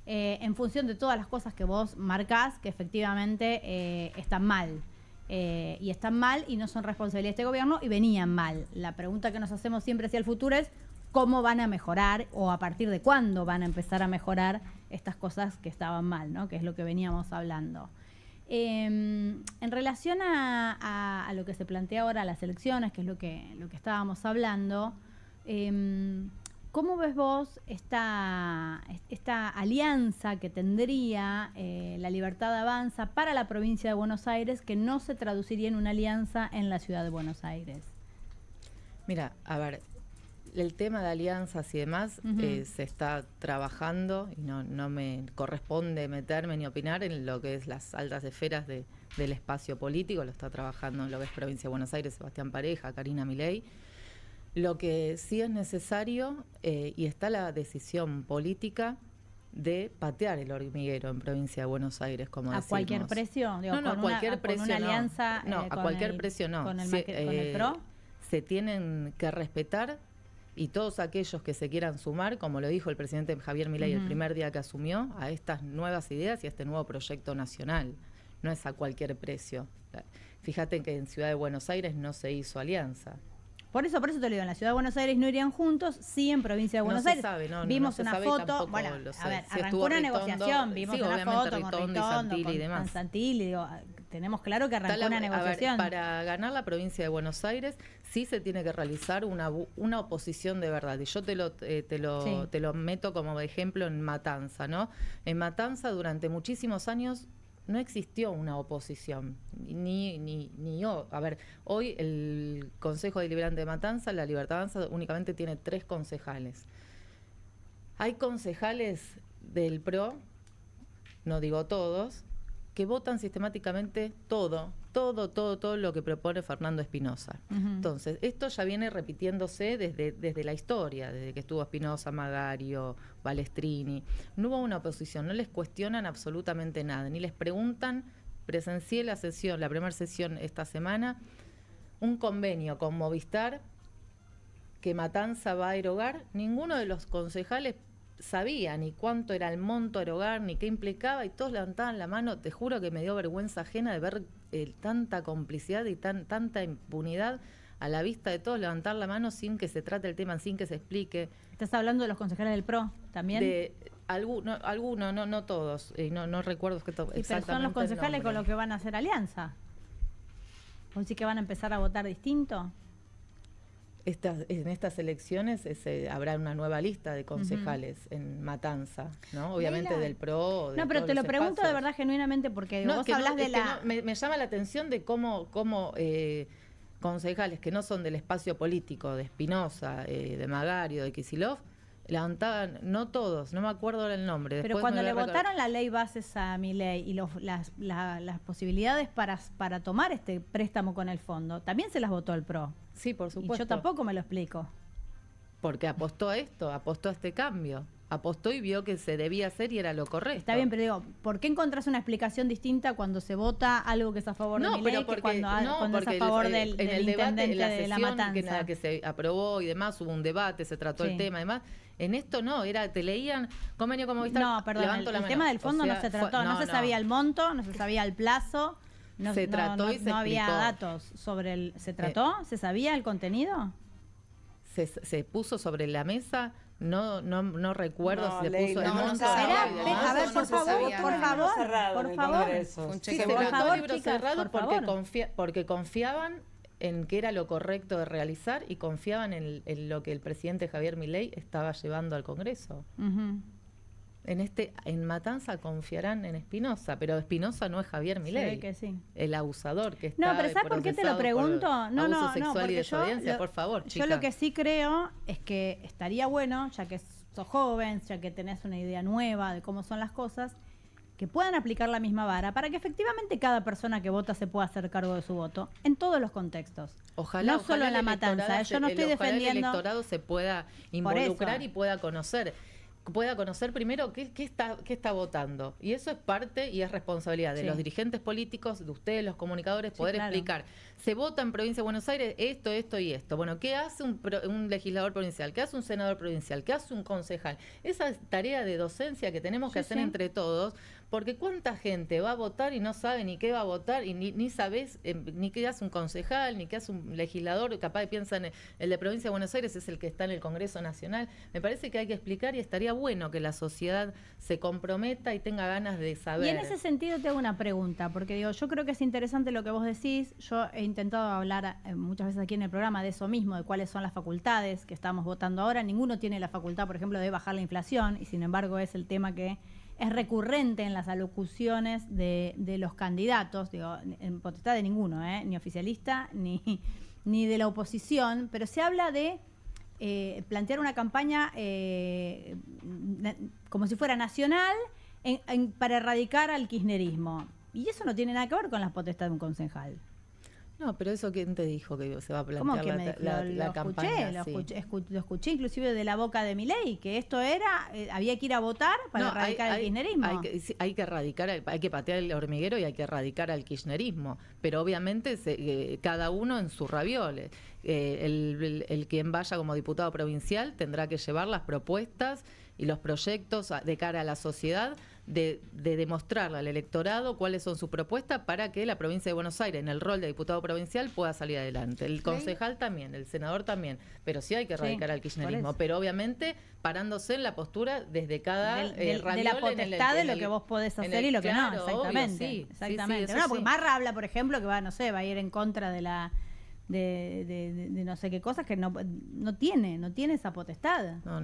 Speaker 1: en función de todas las cosas que vos marcás, que efectivamente están mal. Y están mal y no son responsabilidad de este gobierno y venían mal. La pregunta que nos hacemos siempre hacia el futuro es cómo van a mejorar o a partir de cuándo van a empezar a mejorar estas cosas que estaban mal, ¿no? Que es lo que veníamos hablando. En relación a lo que se plantea ahora, las elecciones, que es lo que estábamos hablando, ¿cómo ves vos esta alianza que tendría La Libertad Avanza para la provincia de Buenos Aires, que no se traduciría en una alianza en la ciudad de Buenos Aires?
Speaker 2: Mira, a ver, el tema de alianzas y demás se está trabajando y no me corresponde meterme ni opinar en lo que es las altas esferas del espacio político. Lo está trabajando en lo que es provincia de Buenos Aires, Sebastián Pareja, Karina Milei. Lo que sí es necesario, y está la decisión política de patear el hormiguero en provincia de Buenos Aires, como decimos.
Speaker 1: ¿A cualquier precio? Digo,
Speaker 2: No, a cualquier precio
Speaker 1: con una
Speaker 2: no.
Speaker 1: alianza,
Speaker 2: No, a cualquier precio no.
Speaker 1: ¿Con el PRO?
Speaker 2: Se tienen que respetar, y todos aquellos que se quieran sumar, como lo dijo el presidente Javier Milei el primer día que asumió, a estas nuevas ideas y a este nuevo proyecto nacional. No es a cualquier precio. Fíjate que en Ciudad de Buenos Aires no se hizo alianza.
Speaker 1: Por eso te lo digo, en la ciudad de Buenos Aires no irían juntos, sí en provincia de Buenos Aires.
Speaker 2: Vimos
Speaker 1: una foto, bueno, a ver, arrancó una negociación, vimos una foto con Ritondo,
Speaker 2: Santilli y demás.
Speaker 1: Con Santilli, digo, tenemos claro que arrancó una negociación.
Speaker 2: A ver, para ganar la provincia de Buenos Aires sí se tiene que realizar una oposición de verdad, y yo te lo meto como ejemplo en Matanza, ¿no? En Matanza durante muchísimos años no existió una oposición, ni yo. A ver, hoy el Consejo Deliberante de Matanza, La Libertad Avanza, únicamente tiene 3 concejales. Hay concejales del PRO, no digo todos, que votan sistemáticamente todo lo que propone Fernando Espinosa. Entonces, esto ya viene repitiéndose desde la historia, desde que estuvo Espinosa, Magario, Balestrini. No hubo una oposición, no les cuestionan absolutamente nada, ni les preguntan. Presencié la primera sesión esta semana, un convenio con Movistar que Matanza va a erogar. Ninguno de los concejales sabía ni cuánto era el monto a erogar, ni qué implicaba, y todos levantaban la mano. Te juro que me dio vergüenza ajena de ver tanta complicidad y tanta impunidad a la vista de todos, levantar la mano sin que se trate el tema, sin que se explique.
Speaker 1: ¿Estás hablando de los concejales del PRO también?
Speaker 2: De algunos, no todos, no recuerdo exactamente.
Speaker 1: Pero son los concejales con los que van a hacer alianza. ¿Vos decís que van a empezar a votar distinto?
Speaker 2: En estas elecciones habrá una nueva lista de concejales en Matanza, ¿no? Obviamente
Speaker 1: Leila.
Speaker 2: del PRO.
Speaker 1: No, pero te lo pregunto de verdad genuinamente porque vos hablás de la...
Speaker 2: me llama la atención de cómo concejales que no son del espacio político, de Espinosa, de Magario, de Kicillof, levantaban, no todos, no me acuerdo ahora el nombre.
Speaker 1: Pero
Speaker 2: después
Speaker 1: cuando
Speaker 2: me
Speaker 1: le
Speaker 2: voy a recordar.
Speaker 1: votaron la ley bases a Milei y las posibilidades para tomar este préstamo con el fondo, también se las votó el PRO.
Speaker 2: Sí, por
Speaker 1: Y
Speaker 2: supuesto.
Speaker 1: yo tampoco me lo explico.
Speaker 2: Porque apostó a esto, apostó a este cambio. Apostó y vio que se debía hacer y era lo correcto.
Speaker 1: Está bien, pero digo, ¿por qué encontrás una explicación distinta cuando se vota algo que es a favor de Milei que cuando es a favor del intendente de La Matanza?
Speaker 2: Que se aprobó y demás, hubo un debate, se trató el tema y demás. En esto no, te leían convenio como Movistar.
Speaker 1: No, perdón, el tema del fondo no se trató, no se sabía el monto, no se sabía el plazo,
Speaker 2: se trató y se
Speaker 1: no había
Speaker 2: explicó.
Speaker 1: datos sobre el... ¿Se trató? ¿Se sabía el contenido?
Speaker 2: Se puso sobre la mesa, no recuerdo si se puso el monto.
Speaker 1: A ver, por favor.
Speaker 2: Sí, se votó libro cerrado porque confiaban en que era lo correcto de realizar y confiaban en lo que el presidente Javier Milei estaba llevando al Congreso. En Matanza confiarán en Espinosa, pero Espinosa no es Javier Milei.
Speaker 1: Se ve que sí.
Speaker 2: El abusador que está
Speaker 1: No, pero ¿sabes por qué te lo pregunto?
Speaker 2: Abuso sexual y desobediencia, por favor, chica.
Speaker 1: Yo lo que sí creo es que estaría bueno, ya que sos joven, ya que tenés una idea nueva de cómo son las cosas, que puedan aplicar la misma vara para que efectivamente cada persona que vota se pueda hacer cargo de su voto en todos los contextos.
Speaker 2: Ojalá,
Speaker 1: no solo en La Matanza. Yo no estoy defendiendo...
Speaker 2: el electorado se pueda involucrar y pueda conocer primero qué está votando. Y eso es parte y es responsabilidad de los dirigentes políticos, de ustedes, los comunicadores, poder explicar. Se vota en Provincia de Buenos Aires esto y esto. Bueno, ¿qué hace un legislador provincial? ¿Qué hace un senador provincial? ¿Qué hace un concejal? Esa es tarea de docencia que tenemos que hacer entre todos, porque cuánta gente va a votar y no sabe ni qué va a votar y ni sabes ni qué hace un concejal, ni qué hace un legislador, capaz piensan el de Provincia de Buenos Aires es el que está en el Congreso Nacional. Me parece que hay que explicar y estaría bueno que la sociedad se comprometa y tenga ganas de saber.
Speaker 1: Y en ese sentido te hago una pregunta, porque digo, yo creo que es interesante lo que vos decís. Yo he intentado hablar muchas veces aquí en el programa de eso mismo, de cuáles son las facultades que estamos votando ahora. Ninguno tiene la facultad, por ejemplo, de bajar la inflación, y sin embargo es el tema que es recurrente en las alocuciones de los candidatos, digo, en potestad de ninguno, ni oficialista ni de la oposición, pero se habla de plantear una campaña como si fuera nacional para erradicar al kirchnerismo. Y eso no tiene nada que ver con las potestades de un concejal.
Speaker 2: No, pero eso ¿quién te dijo que se va a plantear
Speaker 1: ¿Cómo que
Speaker 2: la campaña?
Speaker 1: Lo escuché inclusive de la boca de Milei, que esto había que ir a votar para erradicar el kirchnerismo.
Speaker 2: Hay que patear el hormiguero y hay que erradicar al kirchnerismo, pero obviamente cada uno en sus ravioles. El quien vaya como diputado provincial tendrá que llevar las propuestas y los proyectos de cara a la sociedad, de demostrarle al electorado cuáles son sus propuestas para que la provincia de Buenos Aires, en el rol de diputado provincial, pueda salir adelante. El concejal también, el senador también, pero sí hay que erradicar al kirchnerismo, pero obviamente parándose en la postura desde cada
Speaker 1: de la potestad de lo que vos podés hacer y lo que no, exactamente.
Speaker 2: Obvio,
Speaker 1: exactamente. Porque Marra habla, por ejemplo, que va a ir en contra de la de no sé qué cosas que no tiene esa potestad.
Speaker 2: No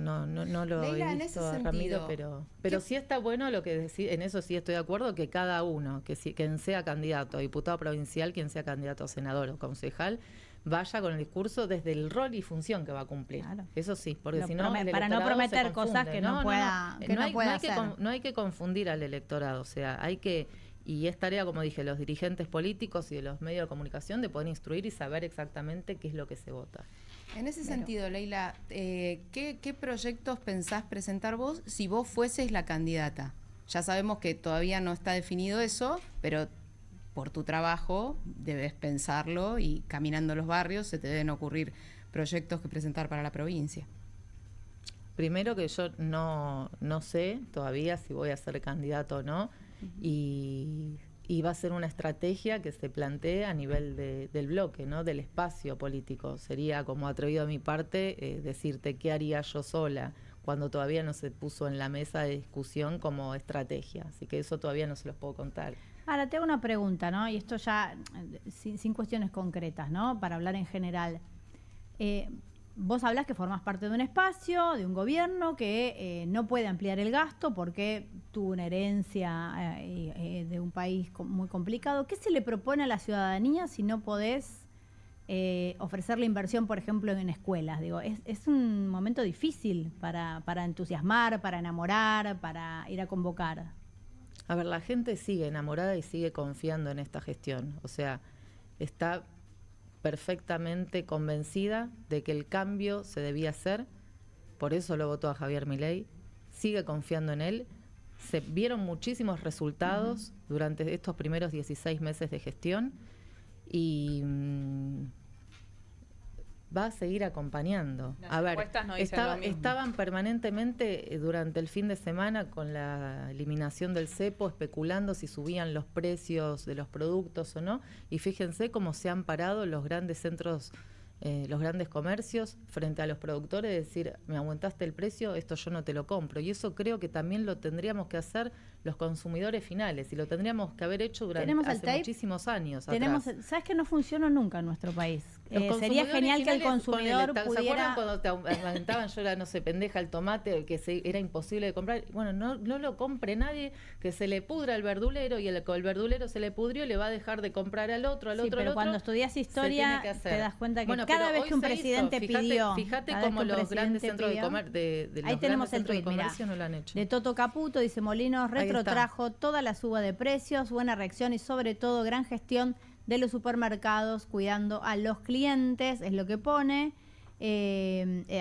Speaker 2: lo
Speaker 5: Leila,
Speaker 2: he
Speaker 5: en
Speaker 2: visto
Speaker 5: ese
Speaker 2: a Ramiro,
Speaker 5: sentido,
Speaker 2: pero sí está bueno lo que decís, en eso sí estoy de acuerdo, que cada uno, quien sea candidato a diputado provincial, quien sea candidato a senador o concejal, vaya con el discurso desde el rol y función que va a cumplir. Claro. Eso sí, porque si no
Speaker 1: para no prometer cosas que no pueda hacer.
Speaker 2: No hay que confundir al electorado, o sea, hay que... Y es tarea, como dije, los dirigentes políticos y de los medios de comunicación de poder instruir y saber exactamente qué es lo que se vota.
Speaker 5: En ese sentido, Leila, ¿qué proyectos pensás presentar vos si vos fueses la candidata? Ya sabemos que todavía no está definido eso, pero por tu trabajo debes pensarlo y caminando los barrios se te deben ocurrir proyectos que presentar para la provincia.
Speaker 2: Primero que yo no sé todavía si voy a ser candidato o no. Y y va a ser una estrategia que se plantee a nivel del bloque, ¿no? Del espacio político. Sería como atrevido a mi parte decirte qué haría yo sola cuando todavía no se puso en la mesa de discusión como estrategia. Así que eso todavía no se los puedo contar.
Speaker 1: Ahora, te hago una pregunta, ¿no? Y esto ya sin cuestiones concretas, ¿no? Para hablar en general. Vos hablás que formás parte de un espacio, de un gobierno que no puede ampliar el gasto porque tuvo una herencia de un país muy complicado. ¿Qué se le propone a la ciudadanía si no podés ofrecerle inversión, por ejemplo, en escuelas? Digo, es un momento difícil para entusiasmar, para enamorar, para ir a convocar.
Speaker 2: A ver, la gente sigue enamorada y sigue confiando en esta gestión. O sea, está perfectamente convencida de que el cambio se debía hacer, por eso lo votó a Javier Milei, sigue confiando en él. Se vieron muchísimos resultados durante estos primeros 16 meses de gestión y va a seguir acompañando.
Speaker 4: Las encuestas no dicen lo mismo.
Speaker 2: Estaban permanentemente durante el fin de semana con la eliminación del cepo, especulando si subían los precios de los productos o no, y fíjense cómo se han parado los grandes centros, los grandes comercios frente a los productores, decir, me aumentaste el precio, esto yo no te lo compro. Y eso creo que también lo tendríamos que hacer los consumidores finales, y lo tendríamos que haber hecho durante hace muchísimos años
Speaker 1: ¿Sabes que no funcionó nunca en nuestro país? Sería genial que el consumidor pudiera...
Speaker 2: ¿Se acuerdan cuando te aumentaban, yo era, no sé, pendeja, el tomate, que era imposible de comprar? Bueno, no lo compre nadie, que se le pudra al verdulero, y el verdulero se le pudrió y le va a dejar de comprar al otro,
Speaker 1: pero cuando estudias historia te das cuenta que cada vez que un presidente pidió...
Speaker 2: Fíjate cómo los grandes centros de comercio
Speaker 1: ahí tenemos el tuit, mirá,
Speaker 2: no lo han hecho.
Speaker 1: de Toto Caputo, dice Molinos trajo toda la suba de precios, buena reacción y sobre todo gran gestión de los supermercados cuidando a los clientes, es lo que pone,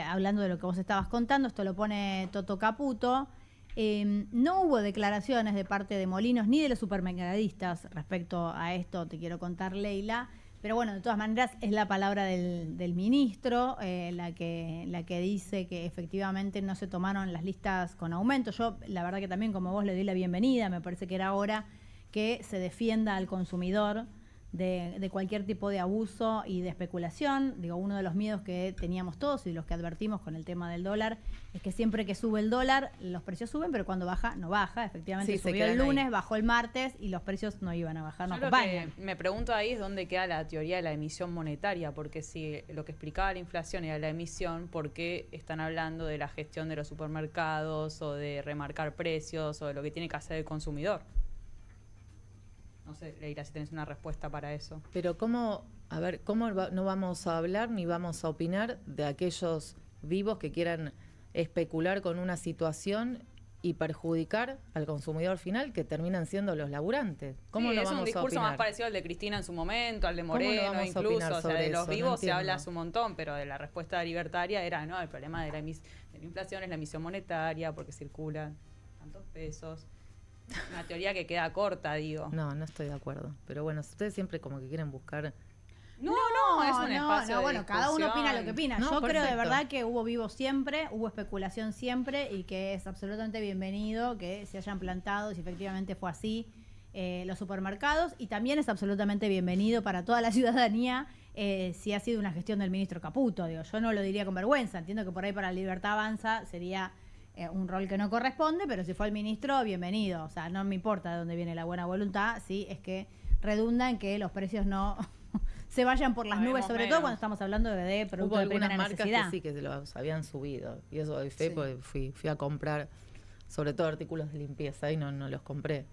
Speaker 1: hablando de lo que vos estabas contando, esto lo pone Toto Caputo. No hubo declaraciones de parte de Molinos ni de los supermercadistas respecto a esto, te quiero contar, Leila, pero bueno, de todas maneras es la palabra del ministro la que dice que efectivamente no se tomaron las listas con aumento. Yo la verdad que también, como vos, le di la bienvenida, me parece que era hora que se defienda al consumidor de cualquier tipo de abuso y de especulación. Digo, uno de los miedos que teníamos todos y los que advertimos con el tema del dólar es que siempre que sube el dólar los precios suben, pero cuando baja no baja. Efectivamente, sí, subió el lunes, bajó el martes y los precios no iban a bajar, no acompañan.
Speaker 4: Lo que me pregunto ahí es dónde queda la teoría de la emisión monetaria, porque si lo que explicaba la inflación era la emisión, ¿por qué están hablando de la gestión de los supermercados o de remarcar precios o de lo que tiene que hacer el consumidor? No sé, Leila, si tenés una respuesta para eso.
Speaker 2: Pero ¿cómo no vamos a hablar ni vamos a opinar de aquellos vivos que quieran especular con una situación y perjudicar al consumidor final, que terminan siendo los laburantes? ¿Cómo
Speaker 4: sí,
Speaker 2: no
Speaker 4: es
Speaker 2: vamos
Speaker 4: un discurso
Speaker 2: a opinar?
Speaker 4: más parecido al de Cristina en su momento, al de Moreno incluso, o sea, de los vivos se habla hace un montón, pero de la respuesta libertaria era, no, el problema de la inflación es la emisión monetaria, porque circulan tantos pesos. Una teoría que queda corta, digo.
Speaker 2: No estoy de acuerdo. Pero bueno, ustedes siempre como que quieren buscar...
Speaker 1: No, es un espacio de bueno, cada uno opina lo que opina. Yo creo de verdad que hubo vivos siempre, hubo especulación siempre, y que es absolutamente bienvenido que se hayan plantado, si efectivamente fue así, los supermercados, y también es absolutamente bienvenido para toda la ciudadanía si ha sido una gestión del ministro Caputo. Digo, yo no lo diría con vergüenza, entiendo que por ahí para Libertad Avanza sería... un rol que no corresponde, pero si fue el ministro, bienvenido. O sea, no me importa de dónde viene la buena voluntad, sí, es que redunda en que los precios no se vayan por las nubes, sobre todo cuando estamos hablando de productos de primera necesidad.
Speaker 2: Hubo algunas marcas que sí, que se los habían subido, y eso doy fe, porque fui a comprar, sobre todo artículos de limpieza, y no los compré.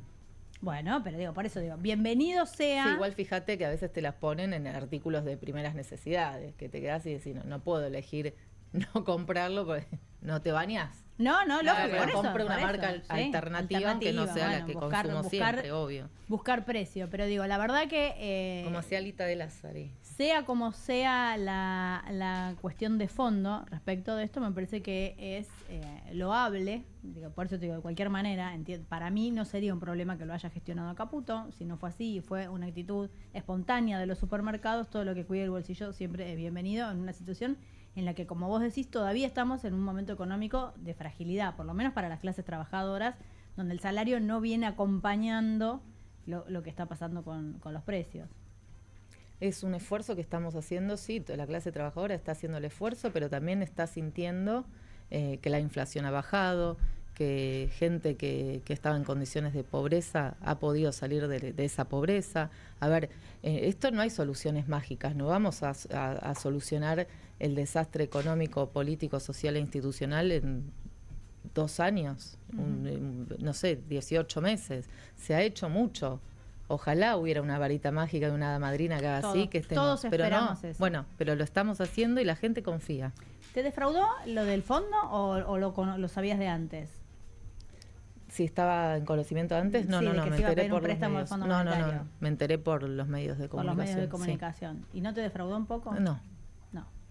Speaker 1: Bueno, pero digo, por eso digo, bienvenido sea...
Speaker 2: Sí, igual fíjate que a veces te las ponen en artículos de primeras necesidades, que te quedás y decís, no puedo elegir no comprarlo porque no te bañás.
Speaker 1: No, lógico, por eso.
Speaker 2: Compre una marca alternativa, aunque no sea la que consumo siempre, obvio.
Speaker 1: Buscar precio, pero digo, la verdad que...
Speaker 2: como hacía Alita de Lázari.
Speaker 1: Sea como sea la cuestión de fondo respecto de esto, me parece que es loable. Digo, por eso te digo, de cualquier manera, para mí no sería un problema que lo haya gestionado Caputo. Si no fue así y fue una actitud espontánea de los supermercados, todo lo que cuide el bolsillo siempre es bienvenido en una situación en la que, como vos decís, todavía estamos en un momento económico de fragilidad, por lo menos para las clases trabajadoras, donde el salario no viene acompañando lo que está pasando con los precios.
Speaker 2: Es un esfuerzo que estamos haciendo, sí, la clase trabajadora está haciendo el esfuerzo, pero también está sintiendo que la inflación ha bajado, que gente que estaba en condiciones de pobreza ha podido salir de esa pobreza. A ver, esto no hay soluciones mágicas, no vamos a solucionar el desastre económico, político, social e institucional en 2 años, no sé, 18 meses. Se ha hecho mucho. Ojalá hubiera una varita mágica de una hada madrina que haga así, que estemos,
Speaker 1: todos
Speaker 2: pero no.
Speaker 1: esperamos eso.
Speaker 2: Bueno, pero lo estamos haciendo y la gente confía.
Speaker 1: ¿Te defraudó lo del fondo o lo sabías de antes?
Speaker 2: Si estaba en conocimiento antes, no,
Speaker 1: Sí, de
Speaker 2: no,
Speaker 1: que
Speaker 2: me
Speaker 1: se iba a
Speaker 2: enteré
Speaker 1: pedir un
Speaker 2: por los
Speaker 1: préstamo del
Speaker 2: medios.
Speaker 1: Fondo
Speaker 2: No,
Speaker 1: Monetario.
Speaker 2: me enteré por los medios de
Speaker 1: Por
Speaker 2: comunicación.
Speaker 1: los medios de
Speaker 2: sí.
Speaker 1: comunicación. ¿Y no te defraudó un poco?
Speaker 2: No,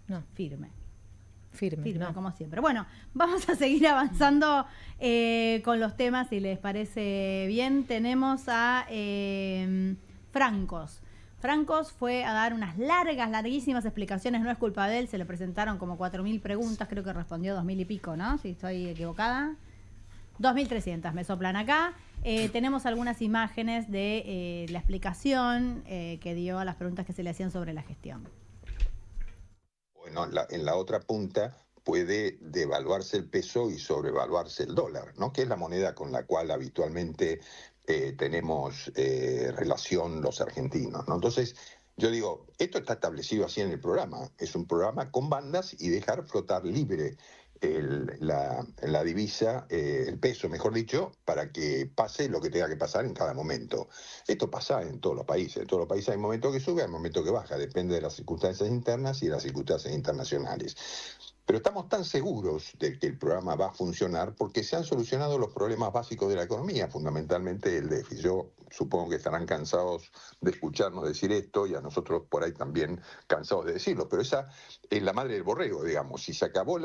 Speaker 1: No, firme,
Speaker 2: firme, no.
Speaker 1: como siempre. Bueno, vamos a seguir avanzando con los temas, si les parece bien. Tenemos a Francos. Francos fue a dar unas larguísimas explicaciones, no es culpa de él, se le presentaron como 4.000 preguntas, creo que respondió 2.000 y pico, ¿no? Si estoy equivocada. 2.300 me soplan acá. Tenemos algunas imágenes de la explicación que dio a las preguntas que se le hacían sobre la gestión.
Speaker 6: Bueno, en la otra punta puede devaluarse el peso y sobrevaluarse el dólar, ¿no? Que es la moneda con la cual habitualmente tenemos relación los argentinos, ¿no? Entonces, yo digo, esto está establecido así en el programa. Es un programa con bandas y dejar flotar libre la divisa, el peso, mejor dicho, para que pase lo que tenga que pasar en cada momento. Esto pasa en todos los países. En todos los países hay momentos que sube, hay momentos que baja. Depende de las circunstancias internas y de las circunstancias internacionales. Pero estamos tan seguros de que el programa va a funcionar porque se han solucionado los problemas básicos de la economía, fundamentalmente el déficit. Yo supongo que estarán cansados de escucharnos decir esto y a nosotros por ahí también cansados de decirlo, pero esa es la madre del borrego, digamos. Si se acabó el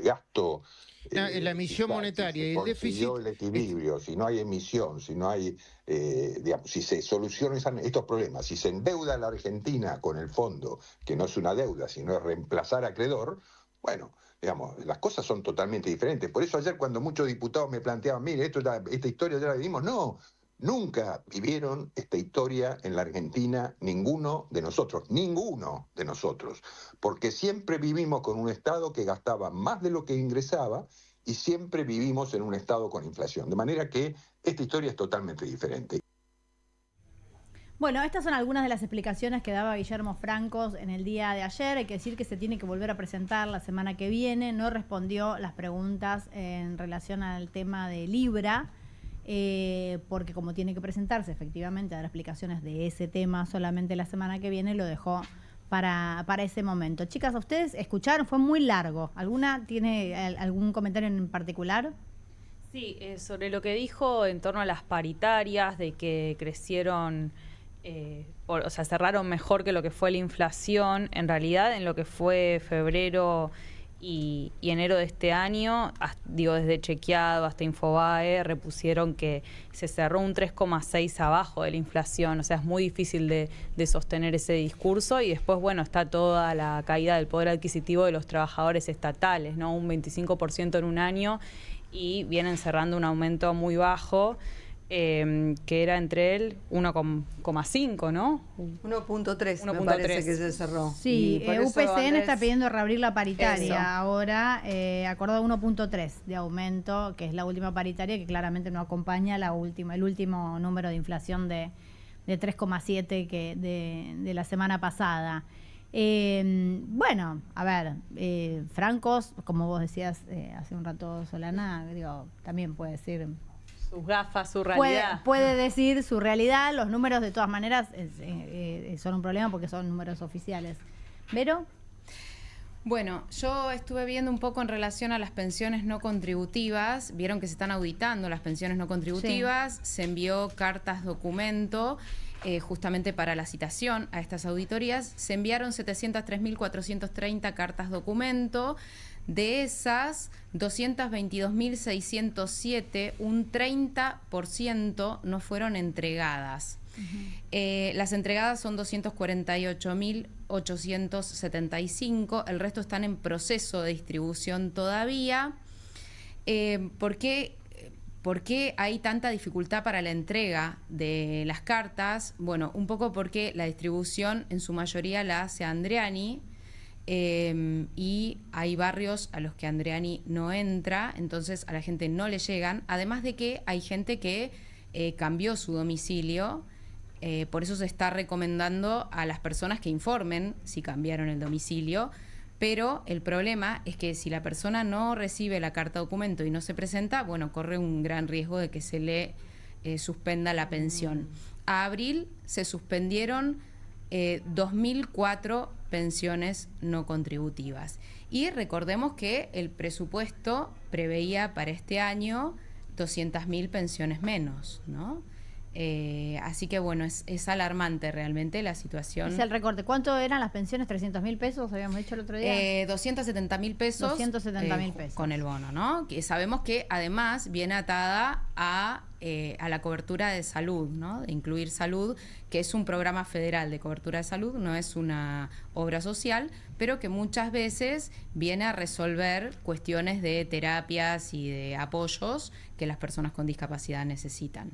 Speaker 6: gasto...
Speaker 7: la emisión monetaria y el déficit...
Speaker 6: el equilibrio, si no hay emisión, si no hay... digamos, si se solucionan estos problemas, si se endeuda la Argentina con el fondo, que no es una deuda, sino es reemplazar acreedor, bueno, digamos, las cosas son totalmente diferentes. Por eso ayer cuando muchos diputados me planteaban, mire, esta historia ya la vivimos, no, nunca vivieron esta historia en la Argentina ninguno de nosotros, porque siempre vivimos con un Estado que gastaba más de lo que ingresaba y siempre vivimos en un Estado con inflación. De manera que esta historia es totalmente diferente.
Speaker 1: Bueno, estas son algunas de las explicaciones que daba Guillermo Francos en el día de ayer. Hay que decir que se tiene que volver a presentar la semana que viene. No respondió las preguntas en relación al tema de Libra, porque como tiene que presentarse efectivamente a dar explicaciones de ese tema solamente la semana que viene, lo dejó para ese momento. Chicas, ¿a ustedes escucharon? Fue muy largo. ¿Alguna tiene algún comentario en particular?
Speaker 4: Sí, sobre lo que dijo en torno a las paritarias, de que crecieron, o sea, cerraron mejor que lo que fue la inflación. En realidad, en lo que fue febrero y enero de este año, desde Chequeado hasta Infobae, repusieron que se cerró un 3,6 abajo de la inflación. O sea, es muy difícil de sostener ese discurso. Y después, bueno, está toda la caída del poder adquisitivo de los trabajadores estatales, ¿no? Un 25% en un año, y vienen cerrando un aumento muy bajo, que era entre el 1,5, ¿no?
Speaker 3: 1,3 me parece que se cerró.
Speaker 1: Sí, UPCN
Speaker 3: Andrés
Speaker 1: está pidiendo reabrir la paritaria.
Speaker 3: Eso.
Speaker 1: Ahora, acordado 1,3 de aumento, que es la última paritaria, que claramente no acompaña el último número de inflación de 3,7 de la semana pasada. Bueno, a ver, Francos, como vos decías hace un rato, Solana, digo, también puede decir
Speaker 4: sus gafas, su realidad.
Speaker 1: Puede decir su realidad. Los números, de todas maneras, son un problema porque son números oficiales. ¿Vero?
Speaker 5: Bueno, yo estuve viendo un poco en relación a las pensiones no contributivas. Vieron que se están auditando las pensiones no contributivas. Sí. Se envió cartas documento justamente para la citación a estas auditorías. Se enviaron 703.430 cartas documento. De esas, 222.607, un 30% no fueron entregadas. Las entregadas son 248.875, el resto están en proceso de distribución todavía. ¿Por qué ¿Por qué hay tanta dificultad para la entrega de las cartas? Bueno, un poco porque la distribución en su mayoría la hace Andreani, y hay barrios a los que Andreani no entra, entonces a la gente no le llegan, además de que hay gente que cambió su domicilio, por eso se está recomendando a las personas que informen si cambiaron el domicilio, pero el problema es que si la persona no recibe la carta documento y no se presenta, bueno, corre un gran riesgo de que se le suspenda la pensión. A abril se suspendieron 2.004 pensiones no contributivas. Y recordemos que el presupuesto preveía para este año 200.000 pensiones menos, ¿no? Así que bueno, es alarmante realmente la situación.
Speaker 1: Es el recorte. ¿Cuánto eran las pensiones? ¿300.000 pesos? Habíamos dicho el otro día.
Speaker 5: 270.000 pesos.
Speaker 1: 270.000 pesos.
Speaker 5: Con el bono, ¿no? Que sabemos que además viene atada a la cobertura de salud, ¿no? De incluir salud, que es un programa federal de cobertura de salud, no es una obra social, pero que muchas veces viene a resolver cuestiones de terapias y de apoyos que las personas con discapacidad necesitan.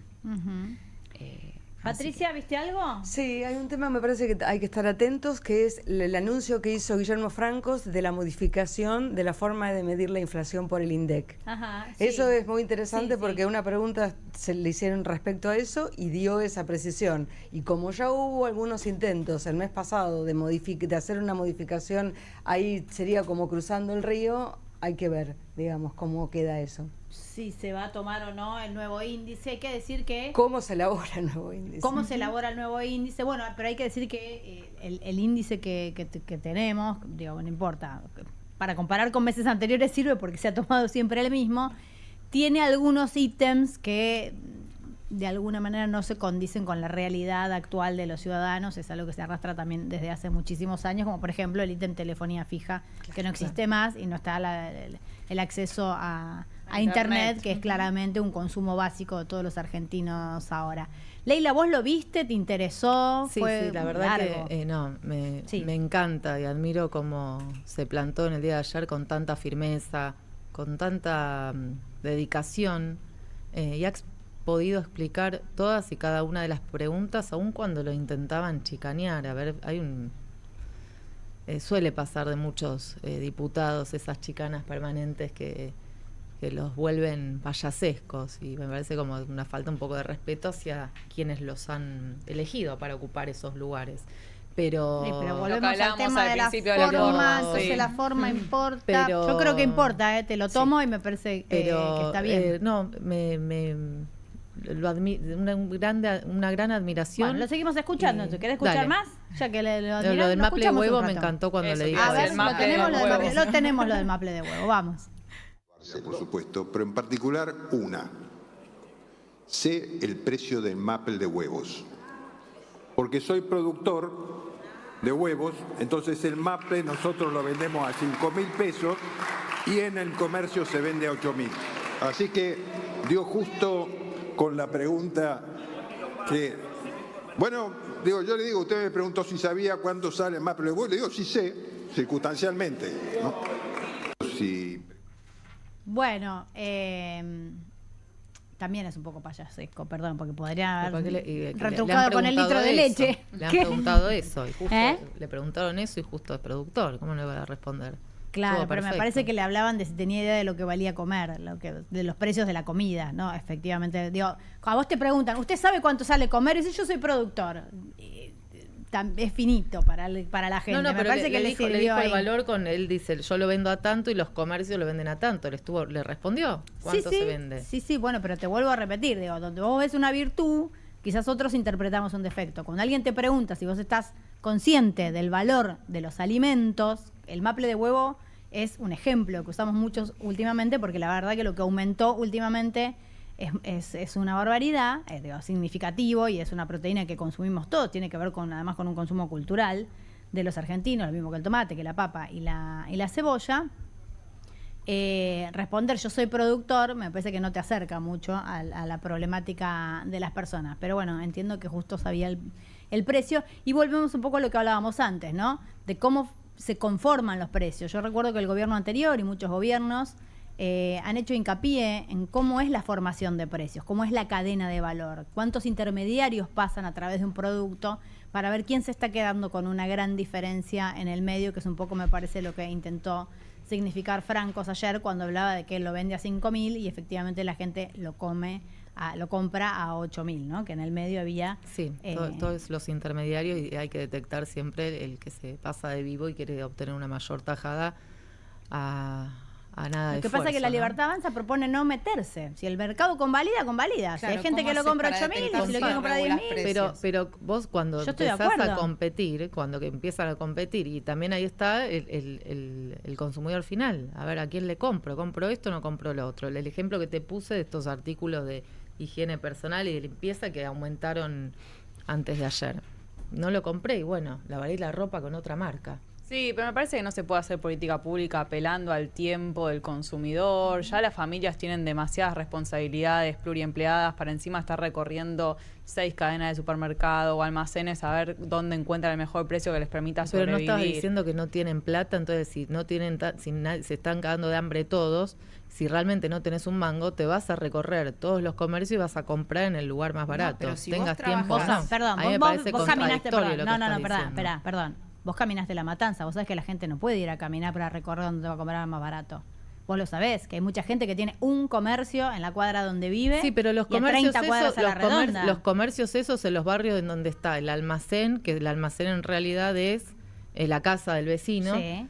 Speaker 1: Patricia, ¿viste algo?
Speaker 3: Sí, hay un tema, me parece que hay que estar atentos, que es el anuncio que hizo Guillermo Francos de la modificación de la forma de medir la inflación por el INDEC.
Speaker 1: Ajá, sí.
Speaker 3: Eso es muy interesante,
Speaker 1: Sí,
Speaker 3: porque una pregunta se le hicieron respecto a eso y dio esa precisión. Y como ya hubo algunos intentos el mes pasado de hacer una modificación, ahí sería como cruzando el río, hay que ver, digamos, cómo queda eso.
Speaker 1: Si se va a tomar o no el nuevo índice. Hay que decir que...
Speaker 3: ¿Cómo se elabora el nuevo índice?
Speaker 1: ¿Cómo se elabora el nuevo índice? Bueno, pero hay que decir que el índice que tenemos, digo, no importa, para comparar con meses anteriores sirve porque se ha tomado siempre el mismo, tiene algunos ítems que de alguna manera no se condicen con la realidad actual de los ciudadanos. Es algo que se arrastra también desde hace muchísimos años, como por ejemplo el ítem telefonía fija, que no existe más, y no está el acceso a Internet, que es claramente un consumo básico de todos los argentinos ahora. Leila, ¿vos lo viste? ¿Te interesó?
Speaker 2: Sí,
Speaker 1: ¿Fue
Speaker 2: la verdad
Speaker 1: largo?
Speaker 2: que
Speaker 1: Sí.
Speaker 2: me encanta y admiro cómo se plantó en el día de ayer con tanta firmeza, con tanta dedicación, y ha podido explicar todas y cada una de las preguntas, aun cuando lo intentaban chicanear. A ver, suele pasar de muchos diputados esas chicanas permanentes que los vuelven payasescos, y me parece como una falta un poco de respeto hacia quienes los han elegido para ocupar esos lugares. Pero,
Speaker 1: Sí, pero
Speaker 4: Lo
Speaker 1: volvemos
Speaker 4: que
Speaker 1: al tema de la
Speaker 4: principio de la
Speaker 1: forma,
Speaker 4: forma,
Speaker 1: entonces
Speaker 4: sí.
Speaker 1: la forma importa.
Speaker 2: Pero-
Speaker 1: Yo creo que importa, te lo tomo y me parece que está bien.
Speaker 2: no, una gran admiración.
Speaker 1: Bueno, lo seguimos escuchando. ¿Te querés escuchar
Speaker 2: Dale.
Speaker 1: más? Ya que lo
Speaker 2: Lo del maple de
Speaker 1: escuchamos un
Speaker 2: huevo me
Speaker 1: rato.
Speaker 2: encantó cuando
Speaker 4: Eso,
Speaker 2: le dijo
Speaker 1: A ver,
Speaker 4: el maple de huevo.
Speaker 1: lo tenemos lo del maple de huevo. Vamos.
Speaker 8: Por supuesto, pero en particular una. Sé el precio del maple de huevos. Porque soy productor de huevos, entonces el maple nosotros lo vendemos a 5.000 pesos y en el comercio se vende a 8.000. Así que dio justo con la pregunta que... Bueno, yo le digo, usted me preguntó si sabía cuánto sale el maple de huevos, le digo, sí sé, circunstancialmente, ¿no? Sí.
Speaker 1: Bueno, también es un poco payasesco, perdón, porque podría haber
Speaker 2: Porque le han
Speaker 1: retrucado con el litro
Speaker 2: preguntado
Speaker 1: de
Speaker 2: eso.
Speaker 1: leche.
Speaker 2: Le han
Speaker 1: ¿Qué?
Speaker 2: preguntado eso y justo
Speaker 1: ¿Eh?
Speaker 2: le preguntaron eso y justo es productor. ¿Cómo le va a responder?
Speaker 1: Claro,
Speaker 2: Estuvo
Speaker 1: pero me
Speaker 2: perfecto.
Speaker 1: parece que le hablaban de si tenía idea de lo que valía comer, de los precios de la comida, ¿no? Efectivamente, digo, a vos te preguntan, ¿usted sabe cuánto sale comer? Y dice, yo soy productor. Es finito para la gente.
Speaker 2: No,
Speaker 1: me
Speaker 2: pero
Speaker 1: parece que le
Speaker 2: dijo, le
Speaker 1: sirvió
Speaker 2: dijo el
Speaker 1: ahí.
Speaker 2: valor con él, dice, yo lo vendo a tanto y los comercios lo venden a tanto. Le respondió cuánto se vende.
Speaker 1: Sí, bueno, pero te vuelvo a repetir, digo, donde vos ves una virtud, quizás otros interpretamos un defecto. Cuando alguien te pregunta si vos estás consciente del valor de los alimentos, el maple de huevo es un ejemplo que usamos muchos últimamente, porque la verdad que lo que aumentó últimamente es una barbaridad, es significativo, y es una proteína que consumimos todos, tiene que ver además con un consumo cultural de los argentinos, lo mismo que el tomate, que la papa y la cebolla. Responder yo soy productor me parece que no te acerca mucho a la problemática de las personas, pero bueno, entiendo que justo sabía el precio, y volvemos un poco a lo que hablábamos antes, ¿no? De cómo se conforman los precios. Yo recuerdo que el gobierno anterior y muchos gobiernos han hecho hincapié en cómo es la formación de precios, cómo es la cadena de valor, cuántos intermediarios pasan a través de un producto para ver quién se está quedando con una gran diferencia en el medio, que es un poco, me parece, lo que intentó significar Francos ayer cuando hablaba de que lo vende a 5.000 y efectivamente la gente lo compra a 8.000, ¿no? Que en el medio había...
Speaker 2: Sí, todos los intermediarios, y hay que detectar siempre el que se pasa de vivo y quiere obtener una mayor tajada a nada de
Speaker 1: Lo que pasa es que la Libertad Avanza propone no meterse. Si el mercado convalida.
Speaker 5: Claro,
Speaker 1: si hay gente que lo compra a 8.000 y si lo quiere comprar a 10.000.
Speaker 2: Pero vos cuando empezás a competir, cuando empiezan a competir, y también ahí está el consumidor final. A ver, ¿a quién le compro? ¿Compro esto o no compro lo otro? El ejemplo que te puse de estos artículos de higiene personal y de limpieza que aumentaron antes de ayer. No lo compré y bueno, lavaré la ropa con otra marca.
Speaker 4: Sí, pero me parece que no se puede hacer política pública apelando al tiempo del consumidor. Ya las familias tienen demasiadas responsabilidades pluriempleadas para encima estar recorriendo 6 cadenas de supermercado o almacenes a ver dónde encuentran el mejor precio que les permita sobrevivir.
Speaker 2: Pero no estabas diciendo que no tienen plata, entonces si no tienen, se están cagando de hambre todos, si realmente no tenés un mango, te vas a recorrer todos los comercios y vas a comprar en el lugar más barato.
Speaker 5: Pero si
Speaker 2: tengas
Speaker 5: vos
Speaker 2: tiempo,
Speaker 5: trabajás-
Speaker 2: no.
Speaker 1: Perdón,
Speaker 2: A mí me parece
Speaker 1: vos caminaste,
Speaker 2: contradictorio lo que estás diciendo.
Speaker 1: perdón. Vos caminaste La Matanza, vos sabés que la gente no puede ir a caminar para recorrer donde va a comprar más barato. Vos lo sabés, que hay mucha gente que tiene un comercio en la cuadra donde vive.
Speaker 2: Sí, pero los
Speaker 1: y a
Speaker 2: comercios
Speaker 1: 30 cuadras a la redonda.
Speaker 2: los comercios esos en los barrios en donde está el almacén, que el almacén en realidad es la casa del vecino,
Speaker 1: Sí.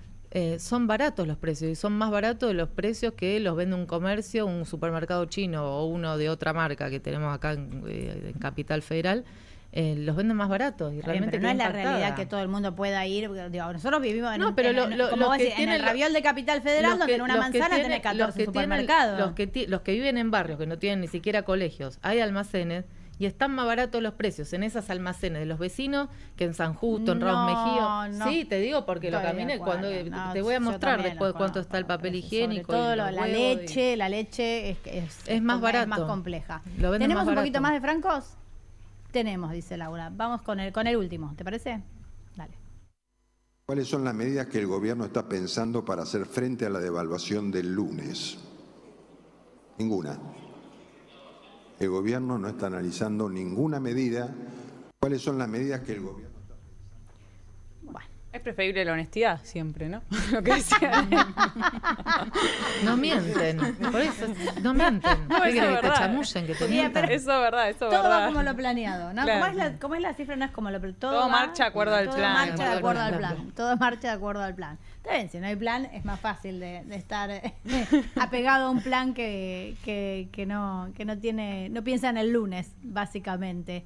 Speaker 2: Son baratos los precios y son más baratos de los precios que los vende un comercio, un supermercado chino o uno de otra marca que tenemos acá en Capital Federal. Los venden más baratos y
Speaker 1: Está bien,
Speaker 2: realmente
Speaker 1: pero no es la
Speaker 2: queda impactada.
Speaker 1: realidad que todo el mundo pueda ir. Digo, nosotros vivimos en,
Speaker 2: No, pero
Speaker 1: como vos decís, en el Raviol de Capital Federal, donde en una manzana tenés 14 supermercados.
Speaker 2: Los que viven en barrios que no tienen ni siquiera colegios, hay almacenes y están más baratos los precios en esas almacenes de los vecinos que en San Justo, en Raúl Mejía.
Speaker 1: No,
Speaker 2: Sí, te digo porque lo
Speaker 1: estoy de
Speaker 2: caminé
Speaker 1: acuerdo.
Speaker 2: cuando
Speaker 1: No,
Speaker 2: te voy a
Speaker 1: yo
Speaker 2: mostrar
Speaker 1: también
Speaker 2: después
Speaker 1: lo
Speaker 2: cuánto está el
Speaker 1: conozco,
Speaker 2: papel
Speaker 1: pero
Speaker 2: higiénico.
Speaker 1: sobre todo
Speaker 2: y los
Speaker 1: la
Speaker 2: huevos
Speaker 1: leche
Speaker 2: es más barato.
Speaker 1: Es más compleja.
Speaker 2: Lo venden
Speaker 1: ¿Tenemos
Speaker 2: más
Speaker 1: un poquito
Speaker 2: barato.
Speaker 1: más de francos? Tenemos, dice Laura. Vamos con el último, ¿te parece? Dale.
Speaker 8: ¿Cuáles son las medidas que el gobierno está pensando para hacer frente a la devaluación del lunes? Ninguna. El gobierno no está analizando ninguna medida. ¿Cuáles son las medidas que el gobierno está pensando?
Speaker 1: Bueno.
Speaker 4: Es preferible la honestidad siempre, ¿no? Lo que decía.
Speaker 2: No mienten, por eso no mienten.
Speaker 4: No,
Speaker 2: ¿Qué
Speaker 4: eso
Speaker 2: querés
Speaker 4: es
Speaker 2: que te
Speaker 4: verdad.
Speaker 2: chamullen, que te
Speaker 1: Sí,
Speaker 2: mientan?
Speaker 1: pero-
Speaker 4: Eso es verdad, eso es
Speaker 1: Todo
Speaker 4: verdad.
Speaker 1: va como lo planeado, ¿no?
Speaker 4: Claro.
Speaker 1: ¿Cómo es la cifra? No es como lo planeado.
Speaker 4: Todo marcha de acuerdo al plan.
Speaker 1: Todo marcha de acuerdo al
Speaker 2: Claro.
Speaker 1: plan. Todo marcha de acuerdo al plan. Está bien, si no hay plan, es más fácil de estar apegado a un plan que no piensa en el lunes, básicamente.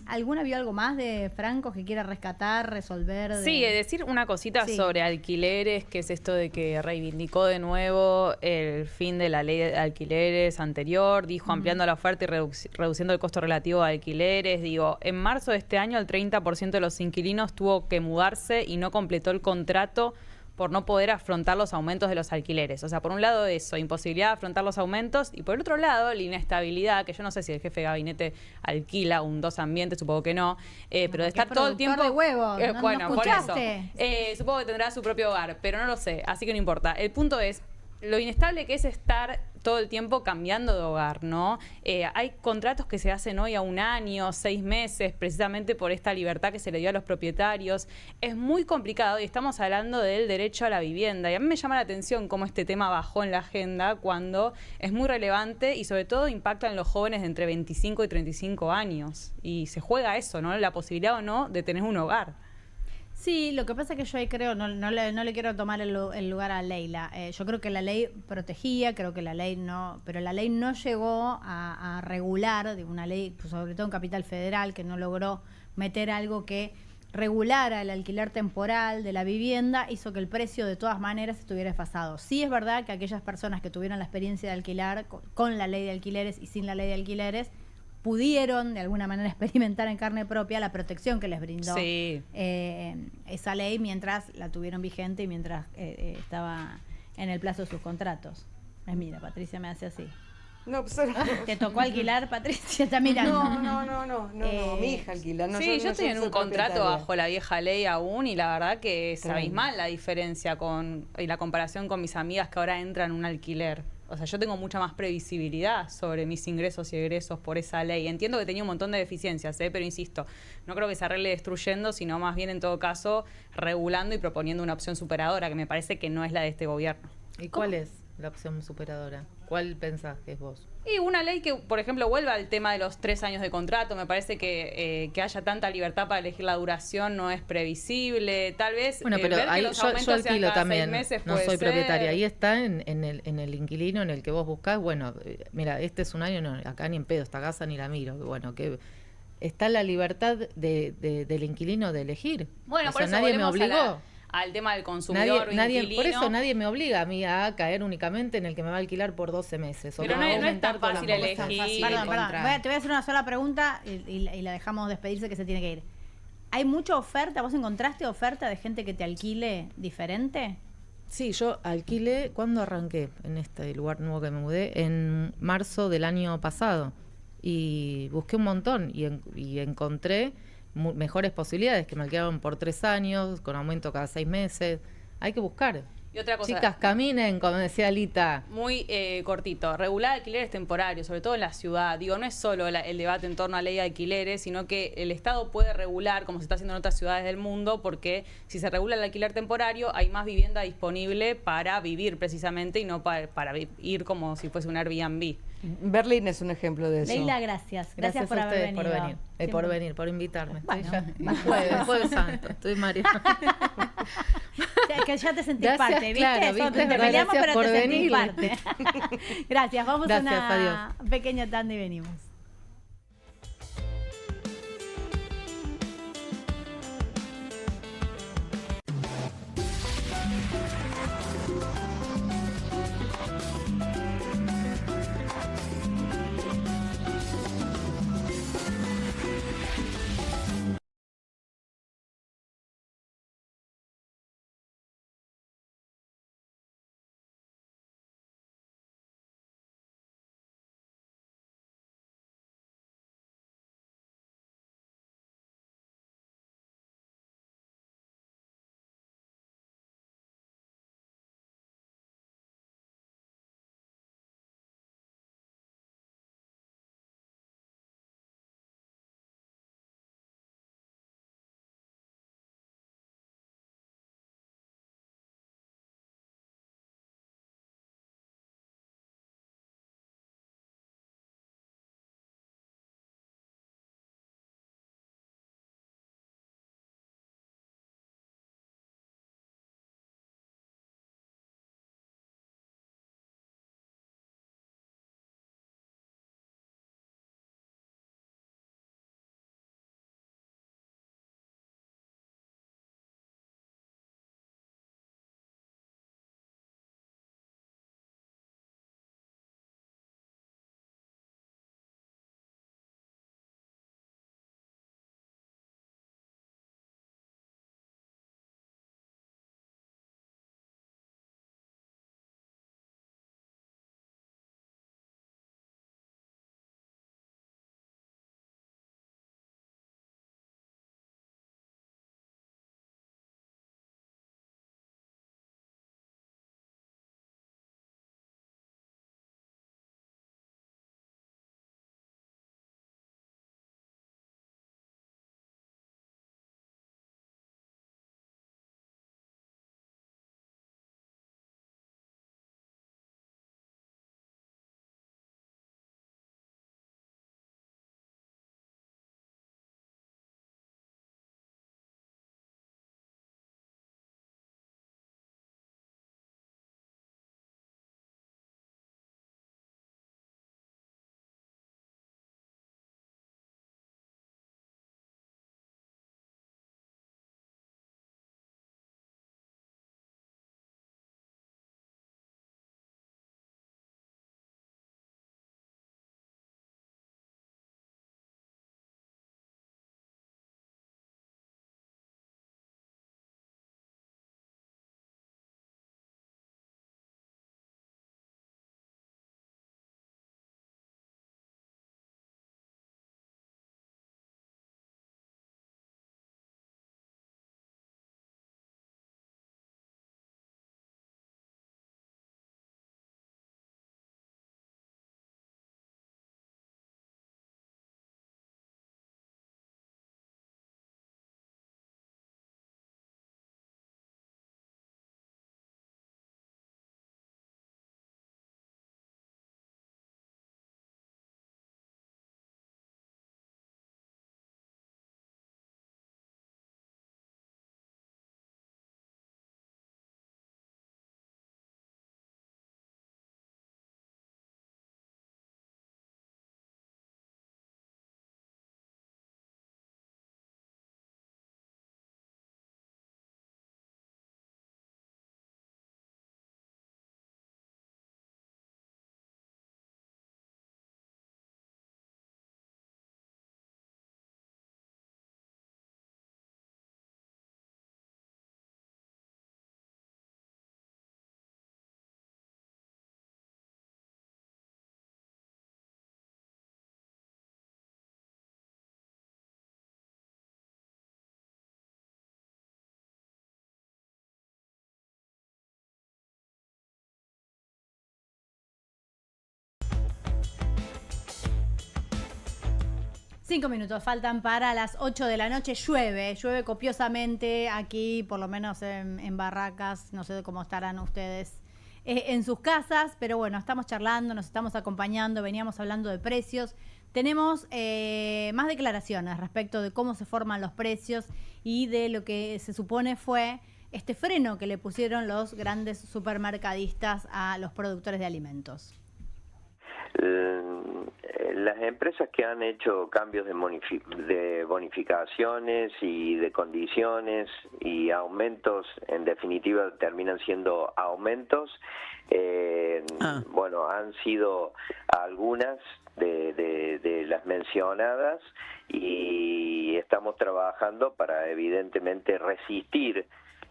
Speaker 1: ¿Alguna vio algo más de Franco que quiera rescatar, resolver?
Speaker 4: Sí, decir una cosita
Speaker 1: Sí.
Speaker 4: sobre alquileres, que es esto de que reivindicó de nuevo el fin de la ley de alquileres anterior, dijo ampliando la oferta y reduciendo el costo relativo de alquileres. Digo, en marzo de este año el 30% de los inquilinos tuvo que mudarse y no completó el contrato por no poder afrontar los aumentos de los alquileres. O sea, por un lado eso, imposibilidad de afrontar los aumentos, y por el otro lado, la inestabilidad, que yo no sé si el jefe de gabinete alquila un 2 ambientes, supongo que no, pero de estar
Speaker 1: es
Speaker 4: todo el
Speaker 1: productor
Speaker 4: tiempo...
Speaker 1: de huevos, ¿no?
Speaker 4: Bueno,
Speaker 1: ¿No
Speaker 4: por eso.
Speaker 1: escuchaste?
Speaker 4: Supongo que tendrá su propio hogar, pero no lo sé, así que no importa. El punto es lo inestable que es estar todo el tiempo cambiando de hogar, ¿no? Hay contratos que se hacen hoy a 1 año, 6 meses, precisamente por esta libertad que se le dio a los propietarios. Es muy complicado y estamos hablando del derecho a la vivienda. Y a mí me llama la atención cómo este tema bajó en la agenda cuando es muy relevante y sobre todo impacta en los jóvenes de entre 25 y 35 años. Y se juega eso, ¿no? La posibilidad o no de tener un hogar.
Speaker 1: Sí, lo que pasa es que yo ahí creo, no le quiero tomar el lugar a Leila. Yo creo que la ley protegía, creo que la ley no, pero la ley no llegó a regular, de una ley, pues, sobre todo en Capital Federal, que no logró meter algo que regulara el alquiler temporal de la vivienda, hizo que el precio de todas maneras estuviera desfasado. Sí es verdad que aquellas personas que tuvieron la experiencia de alquilar con la ley de alquileres y sin la ley de alquileres, pudieron de alguna manera experimentar en carne propia la protección que les brindó
Speaker 4: Sí.
Speaker 1: Esa ley mientras la tuvieron vigente y mientras estaba en el plazo de sus contratos. Mira, Patricia me hace así.
Speaker 3: No, pues ahora no.
Speaker 1: ¿Te tocó alquilar, Patricia? Está mirando.
Speaker 3: No, mi hija alquila. No,
Speaker 4: Sí, yo estoy en un
Speaker 3: soy
Speaker 4: contrato
Speaker 3: propietaria.
Speaker 4: bajo la vieja ley aún y la verdad que es
Speaker 3: Tremendo.
Speaker 4: abismal la diferencia y la comparación con mis amigas que ahora entran en un alquiler. O sea, yo tengo mucha más previsibilidad sobre mis ingresos y egresos por esa ley. Entiendo que tenía un montón de deficiencias, pero insisto, no creo que se arregle destruyendo, sino más bien en todo caso regulando y proponiendo una opción superadora que me parece que no es la de este gobierno.
Speaker 2: ¿Y cuál es la opción superadora? ¿Cuál pensás que es vos?
Speaker 4: Y una ley que, por ejemplo, vuelva al tema de los 3 años de contrato. Me parece que haya tanta libertad para elegir la duración no es previsible. Tal vez
Speaker 2: Bueno, pero
Speaker 4: ver que
Speaker 2: ahí
Speaker 4: los
Speaker 2: yo
Speaker 4: aumentos sean
Speaker 2: alquilo
Speaker 4: cada 6
Speaker 2: también,
Speaker 4: meses
Speaker 2: no
Speaker 4: puede
Speaker 2: soy
Speaker 4: ser.
Speaker 2: propietaria. Ahí está en el inquilino en el que vos buscás. Bueno, mira, este es un año, no, acá ni en pedo, esta casa ni la miro. Bueno, que está la libertad del inquilino de elegir.
Speaker 4: Bueno,
Speaker 2: O
Speaker 4: por
Speaker 2: sea,
Speaker 4: eso
Speaker 2: nadie me
Speaker 4: volvemos
Speaker 2: obligó.
Speaker 4: al tema del consumidor inquilino.
Speaker 2: Por eso nadie me obliga a mí a caer únicamente en el que me va a alquilar por 12 meses.
Speaker 4: Pero no es tan fácil elegir.
Speaker 1: Perdón, te voy a hacer una sola pregunta y la dejamos despedirse que se tiene que ir. ¿Hay mucha oferta? ¿Vos encontraste oferta de gente que te alquile diferente?
Speaker 2: Sí, yo alquilé, ¿cuándo arranqué en este lugar nuevo que me mudé? En marzo del año pasado. Y busqué un montón y encontré mejores posibilidades, que me alquilaron por 3 años, con aumento cada 6 meses. Hay que buscar.
Speaker 4: Y otra cosa,
Speaker 2: Chicas, caminen, como decía Alita.
Speaker 4: muy cortito, regular alquileres temporarios, sobre todo en la ciudad. Digo, no es solo el debate en torno a ley de alquileres, sino que el Estado puede regular, como se está haciendo en otras ciudades del mundo, porque si se regula el alquiler temporario, hay más vivienda disponible para vivir precisamente y no para ir como si fuese un Airbnb.
Speaker 3: Berlín es un ejemplo de eso.
Speaker 1: Leila, gracias. Gracias por
Speaker 2: a
Speaker 1: haber
Speaker 2: ustedes
Speaker 1: venido.
Speaker 2: por venir, por invitarme.
Speaker 1: Bueno,
Speaker 2: Jueves Santo, estoy María.
Speaker 1: Que ya te sentís
Speaker 2: Gracias,
Speaker 1: parte, ¿viste?
Speaker 2: claro,
Speaker 1: Eso,
Speaker 2: ¿viste?
Speaker 1: te peleamos,
Speaker 2: Gracias
Speaker 1: pero
Speaker 2: por
Speaker 1: te sentís
Speaker 2: venir.
Speaker 1: parte. Gracias, vamos
Speaker 2: Gracias,
Speaker 1: a una
Speaker 2: adiós.
Speaker 1: pequeña tanda y venimos. 5 minutos faltan para las 8 de la noche. Llueve copiosamente aquí, por lo menos en Barracas. No sé cómo estarán ustedes en sus casas, pero bueno, estamos charlando, nos estamos acompañando, veníamos hablando de precios. Tenemos más declaraciones respecto de cómo se forman los precios y de lo que se supone fue este freno que le pusieron los grandes supermercadistas a los productores de alimentos.
Speaker 9: Las empresas que han hecho cambios de bonificaciones y de condiciones y aumentos, en definitiva terminan siendo aumentos, bueno, han sido algunas de las mencionadas y estamos trabajando para evidentemente resistir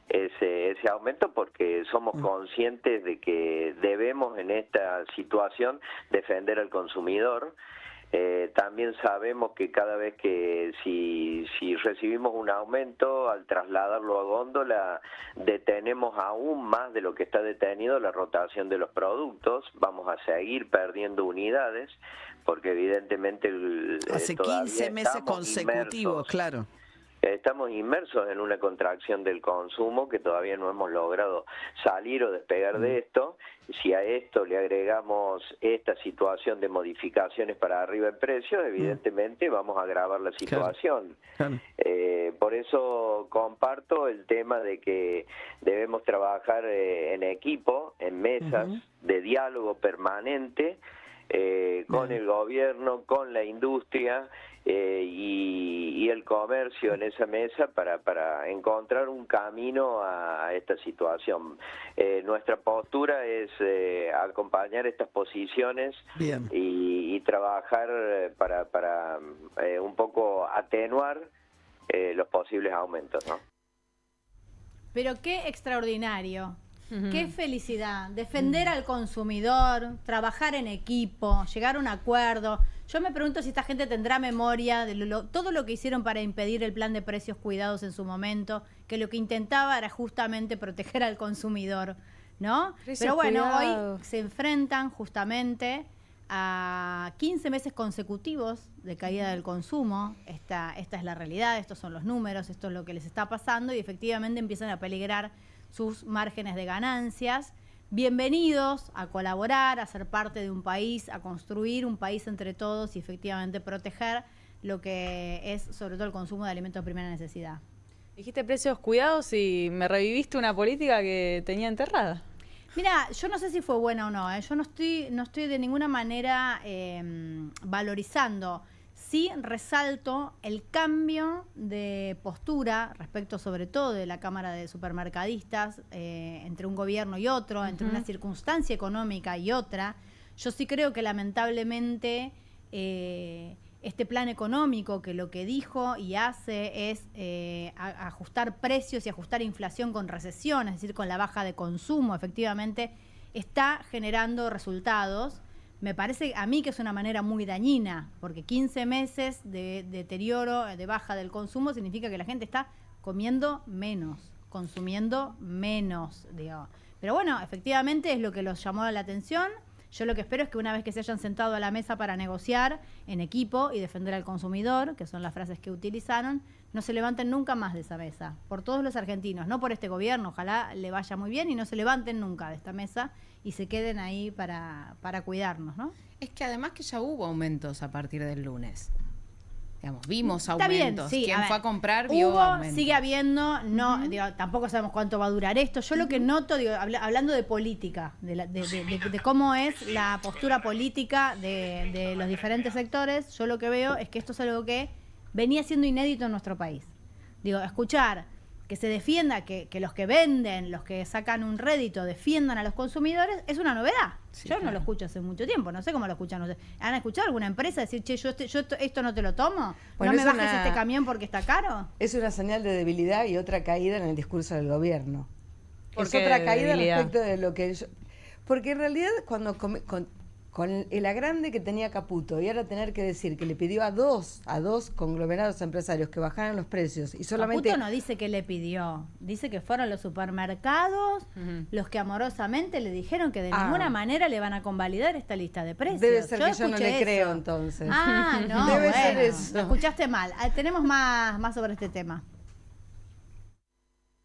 Speaker 9: ese aumento porque somos conscientes de que debemos en esta situación defender al consumidor. También sabemos que cada vez que si recibimos un aumento, al trasladarlo a góndola, detenemos aún más de lo que está detenido la rotación de los productos. Vamos a seguir perdiendo unidades porque evidentemente
Speaker 10: hace 15 meses consecutivos, claro.
Speaker 9: Estamos inmersos en una contracción del consumo que todavía no hemos logrado salir o despegar de esto. Si a esto le agregamos esta situación de modificaciones para arriba en precios, evidentemente vamos a agravar la situación. Claro. Por eso comparto el tema de que debemos trabajar en equipo, en mesas de diálogo permanente con el gobierno, con la industria y el comercio en esa mesa para encontrar un camino a esta situación. Nuestra postura es acompañar estas posiciones y trabajar para un poco atenuar los posibles aumentos, ¿no?
Speaker 1: Pero qué extraordinario. Qué felicidad, defender al consumidor, trabajar en equipo, llegar a un acuerdo. Yo me pregunto si esta gente tendrá memoria de todo lo que hicieron para impedir el plan de precios cuidados en su momento, que lo que intentaba era justamente proteger al consumidor, ¿no? Pero bueno, hoy se enfrentan justamente a 15 meses consecutivos de caída del consumo. Esta es la realidad, estos son los números, esto es lo que les está pasando y efectivamente empiezan a peligrar sus márgenes de ganancias. Bienvenidos a colaborar, a ser parte de un país, a construir un país entre todos y efectivamente proteger lo que es sobre todo el consumo de alimentos de primera necesidad.
Speaker 4: Dijiste precios cuidados y me reviviste una política que tenía enterrada.
Speaker 1: Mira, yo no sé si fue buena o no, yo no estoy de ninguna manera valorizando. Sí resalto el cambio de postura respecto sobre todo de la Cámara de Supermercadistas entre un gobierno y otro, entre una circunstancia económica y otra. Yo sí creo que lamentablemente este plan económico que lo que dijo y hace es ajustar precios y ajustar inflación con recesión, es decir, con la baja de consumo, efectivamente está generando resultados. Me parece a mí que es una manera muy dañina, porque 15 meses de deterioro, de baja del consumo, significa que la gente está comiendo menos, consumiendo menos, digo. Pero bueno, efectivamente es lo que los llamó la atención. Yo lo que espero es que una vez que se hayan sentado a la mesa para negociar en equipo y defender al consumidor, que son las frases que utilizaron, no se levanten nunca más de esa mesa, por todos los argentinos, no por este gobierno, ojalá le vaya muy bien y no se levanten nunca de esta mesa y se queden ahí para cuidarnos, ¿no?
Speaker 5: Es que además que ya hubo aumentos a partir del lunes. Digamos, vimos
Speaker 1: Está
Speaker 5: aumentos.
Speaker 1: Bien, sí,
Speaker 5: Quien fue a comprar vio aumentos.
Speaker 1: Sigue habiendo, no, digo, tampoco sabemos cuánto va a durar esto. Yo lo que noto, digo, hablando de política, de cómo es la postura política de los diferentes sectores, yo lo que veo es que esto es algo que venía siendo inédito en nuestro país. Digo, escuchar que se defienda, que los que venden, los que sacan un rédito, defiendan a los consumidores, es una novedad. Sí, yo no lo escucho hace mucho tiempo, no sé cómo lo escuchan ustedes. ¿Han escuchado alguna empresa decir, che, yo esto no te lo tomo? Bueno, ¿no me bajes este camión porque está caro?
Speaker 3: Es una señal de debilidad y otra caída en el discurso del gobierno.
Speaker 4: ¿Por
Speaker 3: Es
Speaker 4: qué
Speaker 3: otra caída
Speaker 4: debilidad?
Speaker 3: Respecto de lo que... Porque en realidad cuando con el agrande que tenía Caputo y ahora tener que decir que le pidió a dos conglomerados empresarios que bajaran los precios y solamente...
Speaker 1: Caputo no dice que le pidió, dice que fueron los supermercados los que amorosamente le dijeron que de ninguna manera le van a convalidar esta lista de precios.
Speaker 3: Debe ser que yo no le creo entonces.
Speaker 1: Ah, no,
Speaker 3: debe ser eso.
Speaker 1: Lo escuchaste mal. Tenemos más sobre este tema.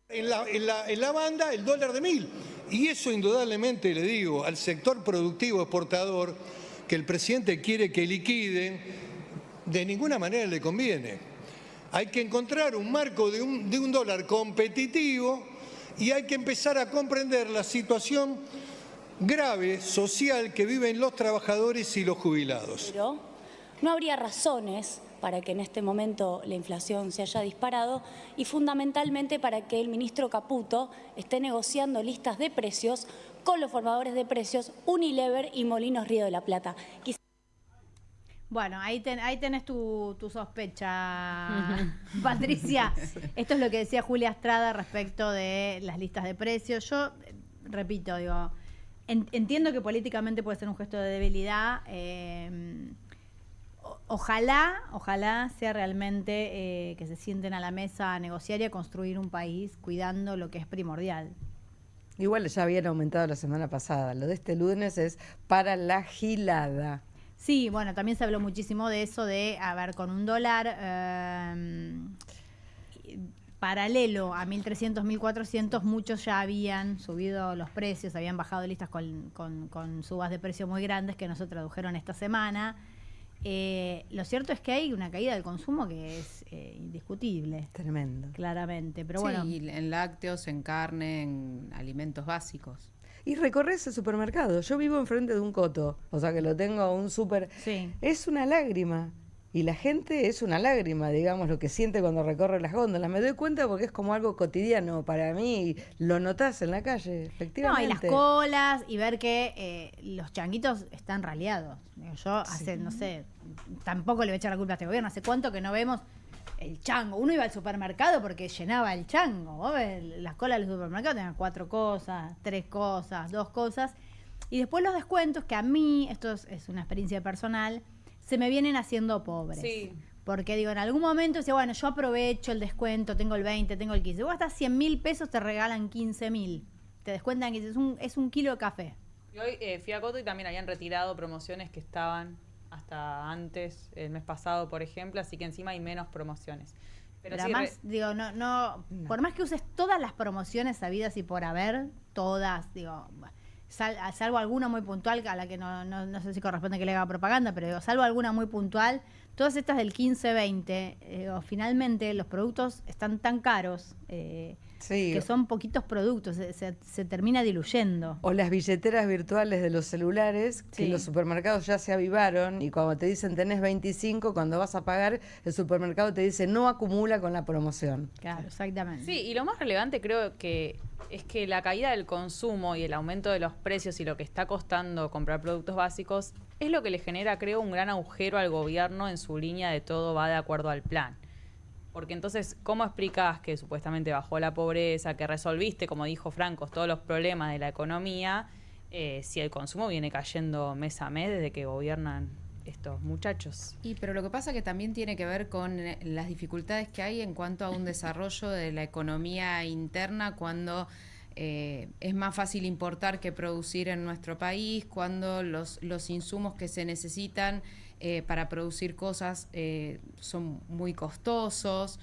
Speaker 11: En la banda el dólar de 1000. Y eso indudablemente, le digo, al sector productivo exportador que el presidente quiere que liquide, de ninguna manera le conviene. Hay que encontrar un marco de un dólar competitivo y hay que empezar a comprender la situación grave social que viven los trabajadores y los jubilados.
Speaker 12: Pero no habría razones para que en este momento la inflación se haya disparado y fundamentalmente para que el ministro Caputo esté negociando listas de precios con los formadores de precios Unilever y Molinos Río de la Plata.
Speaker 1: Bueno, ahí tenés tu sospecha, Patricia. Esto es lo que decía Julia Estrada respecto de las listas de precios. Yo, repito, digo, entiendo que políticamente puede ser un gesto de debilidad. Ojalá sea realmente que se sienten a la mesa a negociar y a construir un país cuidando lo que es primordial.
Speaker 3: Igual ya habían aumentado la semana pasada. Lo de este lunes es para la gilada.
Speaker 1: Sí, bueno, también se habló muchísimo de eso, de, a ver, con un dólar paralelo a 1.300, 1.400, muchos ya habían subido los precios, habían bajado listas con subas de precio muy grandes que no se tradujeron esta semana. Lo cierto es que hay una caída del consumo que es indiscutible.
Speaker 3: Tremendo.
Speaker 1: Claramente, pero
Speaker 5: sí,
Speaker 1: bueno.
Speaker 5: En lácteos, en carne, en alimentos básicos.
Speaker 3: Y recorres el supermercado. Yo vivo enfrente de un Coto, o sea que lo tengo un súper...
Speaker 1: Sí.
Speaker 3: Es una lágrima. Y la gente es una lágrima, digamos, lo que siente cuando recorre las góndolas. Me doy cuenta porque es como algo cotidiano para mí. Y lo notás en la calle, efectivamente.
Speaker 1: No, y las colas, y ver que los changuitos están raleados. Yo hace, no sé, tampoco le voy a echar la culpa a este gobierno. ¿Hace cuánto que no vemos el chango? Uno iba al supermercado porque llenaba el chango. Vos ves, las colas del supermercado tenían 4 cosas, 3 cosas, 2 cosas. Y después los descuentos, que a mí, esto es una experiencia personal, se me vienen haciendo pobres. Sí. Porque digo, en algún momento decía, bueno, yo aprovecho el descuento, tengo el 20, tengo el 15. Vos hasta 100.000 pesos te regalan 15.000. Te descuentan que es un kilo de café.
Speaker 4: Y hoy fui a Coto y también habían retirado promociones que estaban hasta antes, el mes pasado, por ejemplo, así que encima hay menos promociones. Pero sí,
Speaker 1: además, digo, no, por más que uses todas las promociones habidas y por haber, todas, digo, salvo alguna muy puntual, a la que no sé si corresponde que le haga propaganda, pero digo, salvo alguna muy puntual, todas estas del 15-20, finalmente los productos están tan caros que son poquitos productos, se termina diluyendo.
Speaker 3: O las billeteras virtuales de los celulares, que los supermercados ya se avivaron y cuando te dicen tenés 25, cuando vas a pagar, el supermercado te dice no acumula con la promoción.
Speaker 1: Claro, exactamente.
Speaker 4: Sí, y lo más relevante creo que es que la caída del consumo y el aumento de los precios y lo que está costando comprar productos básicos es lo que le genera, creo, un gran agujero al gobierno en su línea de todo va de acuerdo al plan. Porque entonces, ¿cómo explicás que supuestamente bajó la pobreza, que resolviste, como dijo Francos, todos los problemas de la economía, si el consumo viene cayendo mes a mes desde que gobiernan estos muchachos?
Speaker 5: Pero lo que pasa que también tiene que ver con las dificultades que hay en cuanto a un desarrollo de la economía interna cuando es más fácil importar que producir en nuestro país, cuando los insumos que se necesitan para producir cosas son muy costosos.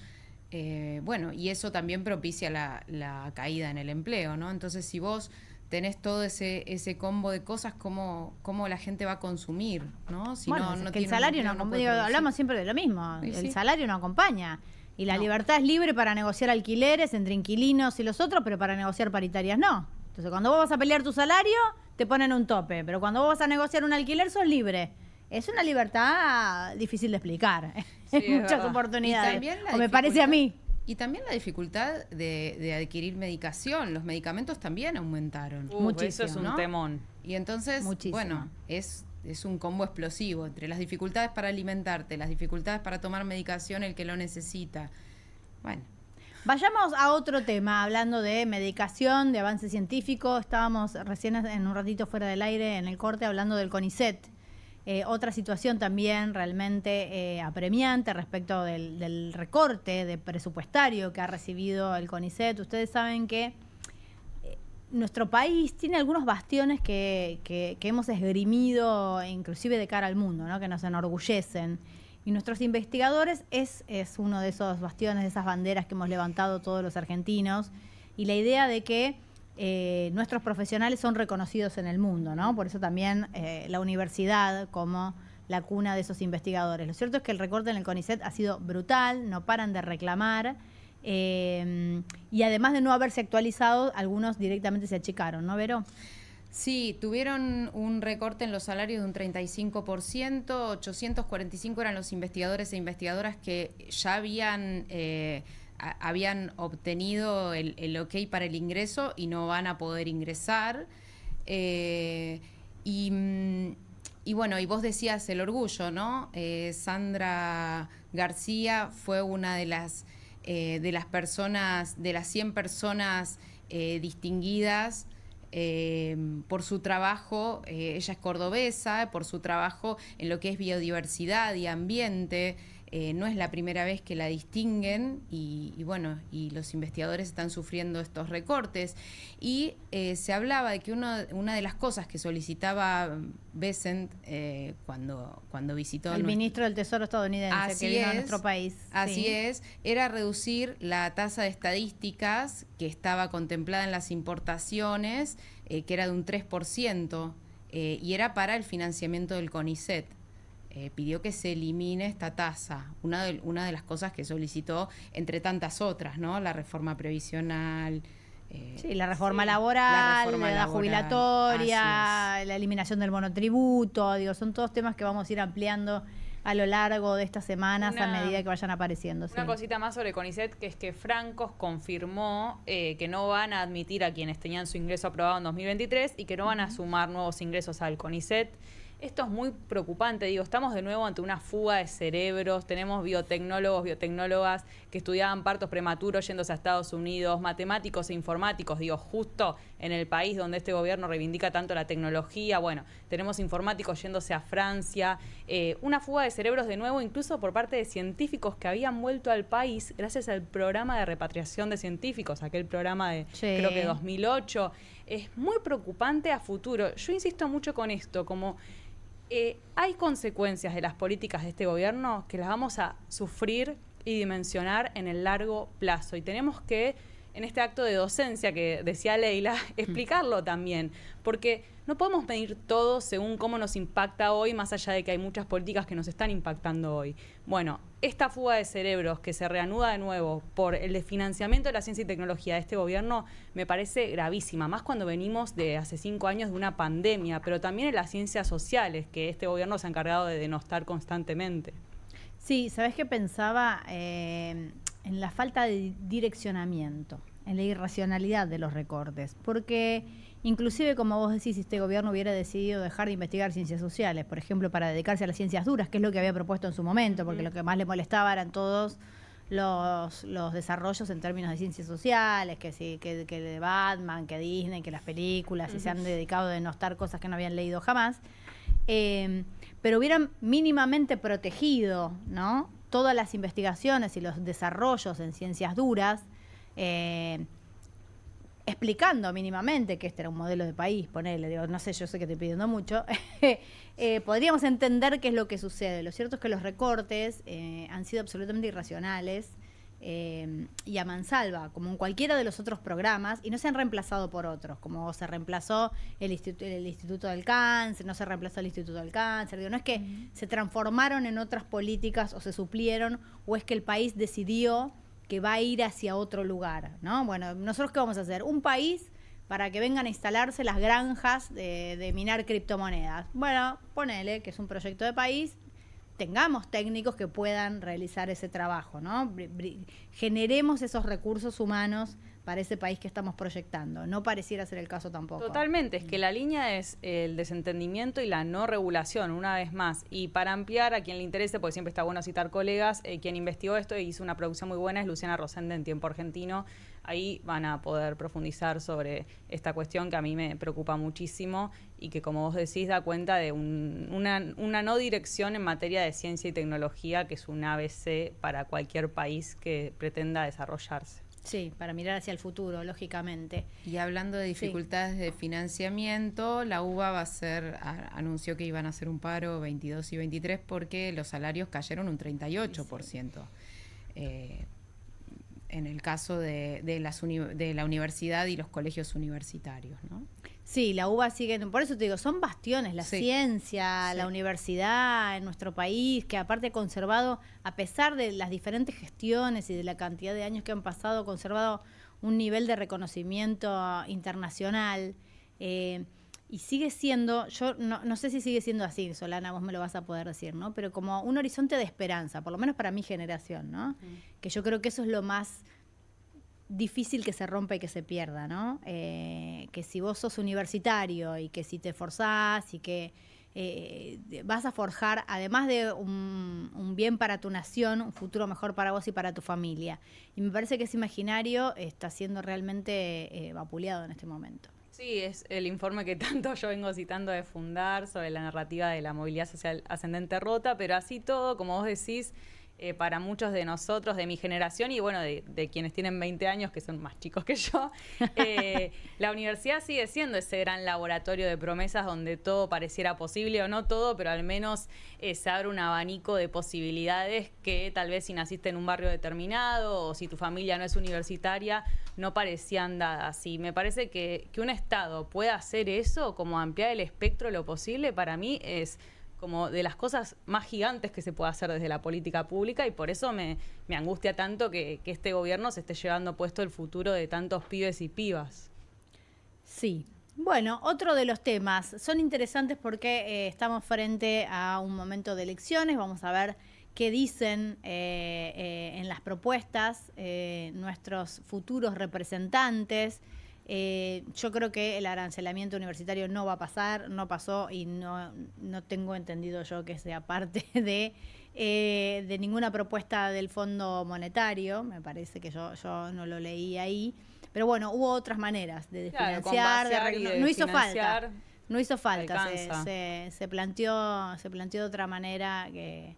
Speaker 5: Bueno, y eso también propicia la caída en el empleo, ¿no? Entonces, si vos tenés todo ese combo de cosas, ¿cómo la gente va a consumir, ¿no? Si
Speaker 1: bueno,
Speaker 5: no
Speaker 1: que
Speaker 5: tiene
Speaker 1: el salario no acompaña, hablamos siempre de lo mismo, el salario no acompaña. Y la libertad es libre para negociar alquileres entre inquilinos y los otros, pero para negociar paritarias no. Entonces, cuando vos vas a pelear tu salario, te ponen un tope, pero cuando vos vas a negociar un alquiler, sos libre. Es una libertad difícil de explicar, en muchas oportunidades, o me parece a mí.
Speaker 5: Y también la dificultad de adquirir medicación. Los medicamentos también aumentaron.
Speaker 4: Muchísimo, eso es un temón.
Speaker 5: Y entonces, bueno, es un combo explosivo entre las dificultades para alimentarte, las dificultades para tomar medicación, el que lo necesita.
Speaker 1: Vayamos a otro tema, hablando de medicación, de avance científico. Estábamos recién en un ratito fuera del aire, en el corte, hablando del CONICET. Otra situación también realmente apremiante respecto del recorte de presupuestario que ha recibido el CONICET. Ustedes saben que nuestro país tiene algunos bastiones que hemos esgrimido inclusive de cara al mundo, ¿no? Que nos enorgullecen. Y nuestros investigadores es uno de esos bastiones, de esas banderas que hemos levantado todos los argentinos. Y la idea de que nuestros profesionales son reconocidos en el mundo, ¿no? Por eso también la universidad como la cuna de esos investigadores. Lo cierto es que el recorte en el CONICET ha sido brutal, no paran de reclamar. Y además de no haberse actualizado, algunos directamente se achicaron, ¿no, Vero?
Speaker 5: Sí, tuvieron un recorte en los salarios de un 35%, 845 eran los investigadores e investigadoras que ya habían obtenido el ok para el ingreso y no van a poder ingresar. Y bueno, y vos decías el orgullo, ¿no? Sandra García fue una de las personas, de las 100 personas distinguidas por su trabajo. Ella es cordobesa, por su trabajo en lo que es biodiversidad y ambiente. No es la primera vez que la distinguen y bueno, y los investigadores están sufriendo estos recortes. Y se hablaba de que una de las cosas que solicitaba Bessent cuando visitó
Speaker 1: el ministro del Tesoro estadounidense que vino a nuestro país.
Speaker 5: Así es, era reducir la tasa de estadísticas que estaba contemplada en las importaciones, que era de un 3%, y era para el financiamiento del CONICET. Pidió que se elimine esta tasa, una de las cosas que solicitó, entre tantas otras, ¿no? La reforma previsional.
Speaker 1: Sí, la reforma laboral, la edad jubilatoria, la eliminación del monotributo, digo, son todos temas que vamos a ir ampliando a lo largo de estas semanas a medida que vayan apareciendo.
Speaker 4: Una cosita más sobre CONICET, que es que Francos confirmó que no van a admitir a quienes tenían su ingreso aprobado en 2023 y que no van a sumar nuevos ingresos al CONICET. Esto es muy preocupante, digo, estamos de nuevo ante una fuga de cerebros, tenemos biotecnólogos, biotecnólogas que estudiaban partos prematuros yéndose a Estados Unidos, matemáticos e informáticos, digo, justo en el país donde este gobierno reivindica tanto la tecnología, bueno, tenemos informáticos yéndose a Francia, una fuga de cerebros de nuevo, incluso por parte de científicos que habían vuelto al país gracias al programa de repatriación de científicos, aquel programa de, creo que 2008, es muy preocupante a futuro. Yo insisto mucho con esto, como... hay consecuencias de las políticas de este gobierno que las vamos a sufrir y dimensionar en el largo plazo. Y tenemos que, en este acto de docencia que decía Leila, explicarlo también. Porque no podemos medir todo según cómo nos impacta hoy, más allá de que hay muchas políticas que nos están impactando hoy. Bueno, esta fuga de cerebros que se reanuda de nuevo por el desfinanciamiento de la ciencia y tecnología de este gobierno me parece gravísima, más cuando venimos de hace 5 años de una pandemia, pero también en las ciencias sociales que este gobierno se ha encargado de denostar constantemente.
Speaker 1: Sí, ¿sabés qué pensaba? En la falta de direccionamiento, en la irracionalidad de los recortes, porque... Inclusive, como vos decís, si este gobierno hubiera decidido dejar de investigar ciencias sociales, por ejemplo, para dedicarse a las ciencias duras, que es lo que había propuesto en su momento, porque lo que más le molestaba eran todos los desarrollos en términos de ciencias sociales, que de Batman, que Disney, que las películas, y se han dedicado a denostar cosas que no habían leído jamás, pero hubieran mínimamente protegido, ¿no?, todas las investigaciones y los desarrollos en ciencias duras, explicando mínimamente que este era un modelo de país, ponele, digo, no sé, yo sé que estoy pidiendo mucho, podríamos entender qué es lo que sucede. Lo cierto es que los recortes han sido absolutamente irracionales y a mansalva, como en cualquiera de los otros programas, y no se han reemplazado por otros, como se reemplazó el Instituto del Cáncer, no se reemplazó el Instituto del Cáncer, digo, no es que se transformaron en otras políticas o se suplieron, o es que el país decidió que va a ir hacia otro lugar, ¿no? Bueno, ¿nosotros qué vamos a hacer? Un país para que vengan a instalarse las granjas de minar criptomonedas. Bueno, ponele que es un proyecto de país, tengamos técnicos que puedan realizar ese trabajo, ¿no? Generemos esos recursos humanos para ese país que estamos proyectando. No pareciera ser el caso tampoco.
Speaker 4: Totalmente, es que la línea es el desentendimiento y la no regulación, una vez más. Y para ampliar, a quien le interese, porque siempre está bueno citar colegas, quien investigó esto e hizo una producción muy buena es Luciana Rosende en Tiempo Argentino. Ahí van a poder profundizar sobre esta cuestión que a mí me preocupa muchísimo y que, como vos decís, da cuenta de una no dirección en materia de ciencia y tecnología, que es un ABC para cualquier país que pretenda desarrollarse.
Speaker 1: Sí, para mirar hacia el futuro, lógicamente.
Speaker 5: Y hablando de dificultades de financiamiento, la UBA anunció que iban a hacer un paro 22 y 23 porque los salarios cayeron un 38%. En el caso de la universidad y los colegios universitarios, ¿no?
Speaker 1: Sí, la UBA sigue, por eso te digo, son bastiones, la ciencia, la universidad en nuestro país, que aparte ha conservado, a pesar de las diferentes gestiones y de la cantidad de años que han pasado, ha conservado un nivel de reconocimiento internacional. Y sigue siendo, yo no sé si sigue siendo así, Solana, vos me lo vas a poder decir, ¿no? Pero como un horizonte de esperanza, por lo menos para mi generación, ¿no? Que yo creo que eso es lo más difícil que se rompa y que se pierda, ¿no? Que si vos sos universitario y que si te esforzás y que vas a forjar, además de un bien para tu nación, un futuro mejor para vos y para tu familia. Y me parece que ese imaginario está siendo realmente vapuleado en este momento.
Speaker 4: Sí, es el informe que tanto yo vengo citando de Fundar sobre la narrativa de la movilidad social ascendente rota, pero así todo, como vos decís, para muchos de nosotros, de mi generación y bueno, de quienes tienen 20 años, que son más chicos que yo, la universidad sigue siendo ese gran laboratorio de promesas donde todo pareciera posible, o no todo, pero al menos se abre un abanico de posibilidades que tal vez si naciste en un barrio determinado o si tu familia no es universitaria, no parecían dadas. Y me parece que un Estado pueda hacer eso, como ampliar el espectro de lo posible, para mí es como de las cosas más gigantes que se puede hacer desde la política pública, y por eso me angustia tanto que este gobierno se esté llevando puesto el futuro de tantos pibes y pibas.
Speaker 1: Sí. Bueno, otro de los temas son interesantes porque estamos frente a un momento de elecciones. Vamos a ver qué dicen en las propuestas nuestros futuros representantes. Yo creo que el arancelamiento universitario no va a pasar, no pasó y no tengo entendido yo que sea parte de ninguna propuesta del Fondo Monetario. Me parece que yo no lo leí ahí. Pero bueno, hubo otras maneras de financiar, no hizo falta. No hizo falta, se planteó de otra manera que,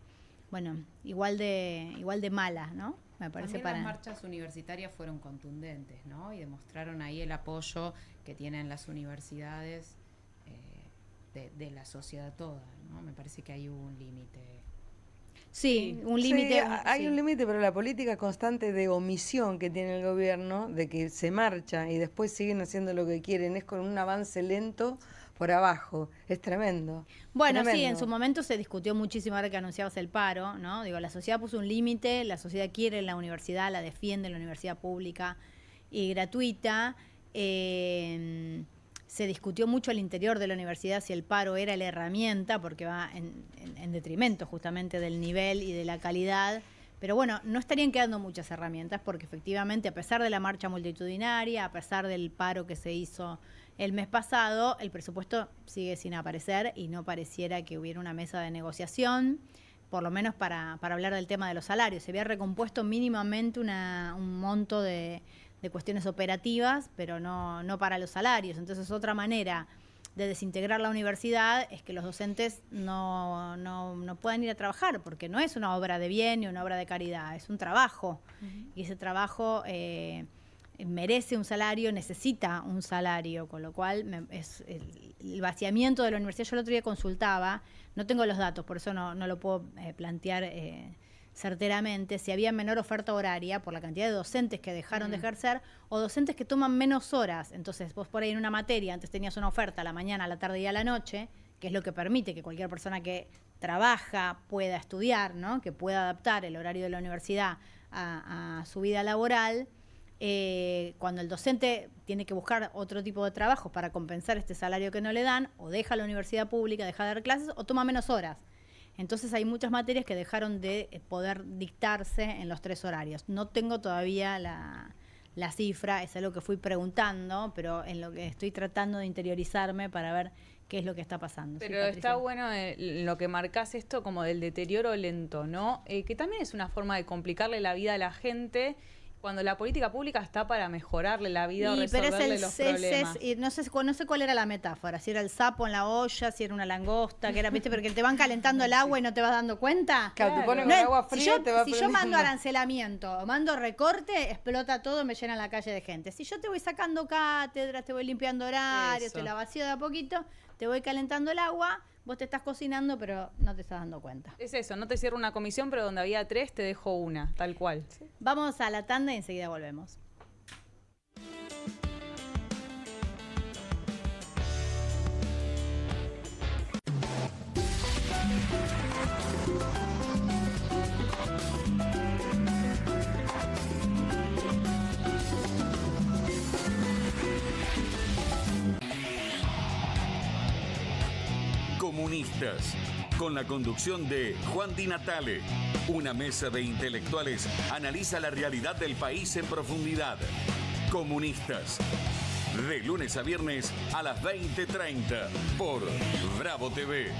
Speaker 1: bueno, igual de mala, ¿no? Me parece.
Speaker 5: También las marchas universitarias fueron contundentes, ¿no? Y demostraron ahí el apoyo que tienen las universidades de la sociedad toda, ¿no? Me parece que hay un límite.
Speaker 1: Sí, un límite.
Speaker 3: Sí, hay un límite, pero la política constante de omisión que tiene el gobierno, de que se marcha y después siguen haciendo lo que quieren, es con un avance lento por abajo. Es tremendo.
Speaker 1: Bueno,
Speaker 3: tremendo.
Speaker 1: Sí, en su momento se discutió muchísimo ahora que anunciabas el paro, ¿no? Digo, la sociedad puso un límite, la sociedad quiere la universidad, la defiende, la universidad pública y gratuita. Se discutió mucho al interior de la universidad si el paro era la herramienta, porque va en detrimento justamente del nivel y de la calidad. Pero bueno, no estarían quedando muchas herramientas porque efectivamente, a pesar de la marcha multitudinaria, a pesar del paro que se hizo el mes pasado, el presupuesto sigue sin aparecer y no pareciera que hubiera una mesa de negociación, por lo menos para hablar del tema de los salarios. Se había recompuesto mínimamente un monto de cuestiones operativas, pero no para los salarios. Entonces, otra manera de desintegrar la universidad es que los docentes no puedan ir a trabajar, porque no es una obra de bien ni una obra de caridad, es un trabajo. Y ese trabajo merece un salario, necesita un salario, con lo cual es el vaciamiento de la universidad. Yo el otro día consultaba, no tengo los datos, por eso no lo puedo plantear certeramente, si había menor oferta horaria por la cantidad de docentes que dejaron de ejercer o docentes que toman menos horas. Entonces vos por ahí en una materia antes tenías una oferta a la mañana, a la tarde y a la noche, que es lo que permite que cualquier persona que trabaja pueda estudiar, ¿no? Que pueda adaptar el horario de la universidad a su vida laboral. Cuando el docente tiene que buscar otro tipo de trabajos para compensar este salario que no le dan, o deja la universidad pública, deja de dar clases o toma menos horas. Entonces hay muchas materias que dejaron de poder dictarse en los 3 horarios. No tengo todavía la la cifra, es algo que fui preguntando, pero en lo que estoy tratando de interiorizarme para ver qué es lo que está pasando.
Speaker 4: Pero
Speaker 1: Sí,
Speaker 4: está bueno lo que marcás esto como del deterioro lento, ¿no? Que también es una forma de complicarle la vida a la gente cuando la política pública está para mejorarle la vida o resolverle los problemas.
Speaker 1: Y no sé cuál era la metáfora, si era el sapo en la olla, si era una langosta, que era, ¿viste? Porque te van calentando el agua y no te vas dando cuenta.
Speaker 13: Claro, te ponen con agua fría,
Speaker 1: si yo mando arancelamiento o mando recorte, explota todo, me llena la calle de gente. Si yo te voy sacando cátedras, te voy limpiando horarios, te la vacío de a poquito, te voy calentando el agua, vos te estás cocinando, pero no te estás dando cuenta.
Speaker 4: Es eso, no te cierro una comisión, pero donde había 3 te dejo una, tal cual.
Speaker 1: Sí. Vamos a la tanda y enseguida volvemos.
Speaker 14: Comunistas, con la conducción de Juan Di Natale. Una mesa de intelectuales analiza la realidad del país en profundidad. Comunistas, de lunes a viernes a las 20:30 por Bravo TV.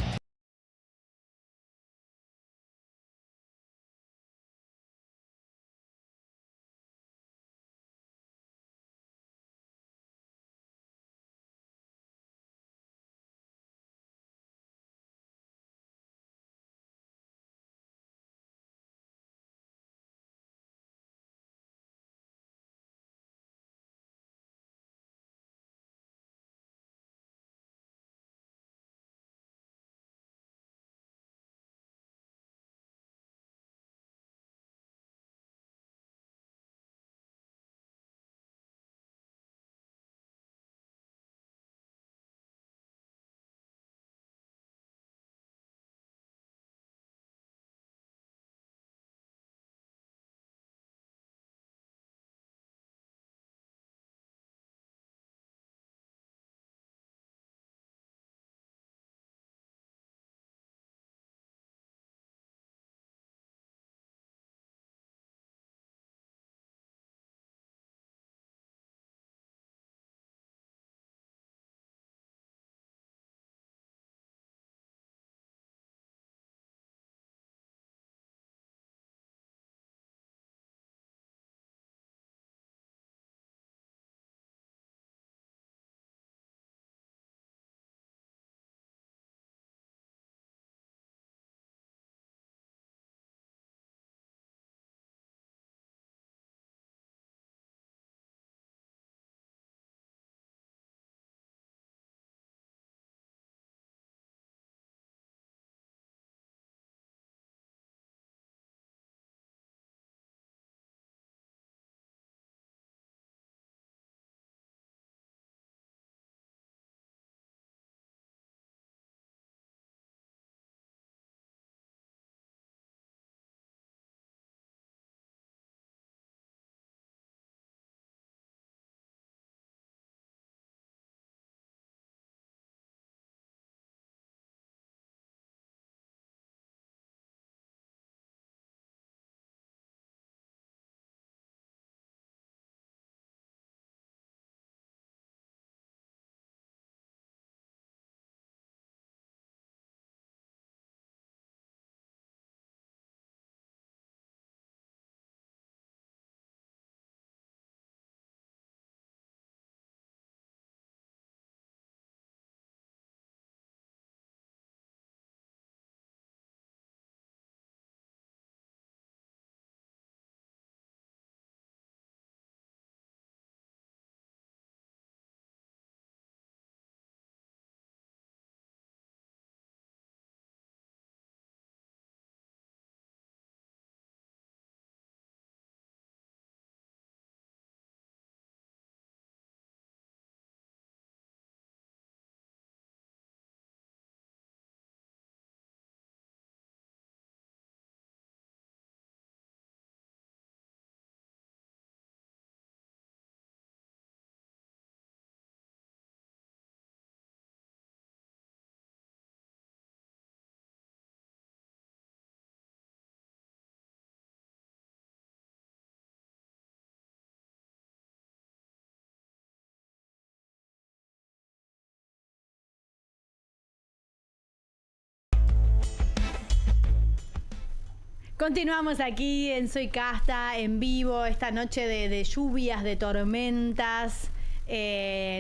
Speaker 1: Continuamos aquí en Soy Casta, en vivo, esta noche de lluvias, de tormentas.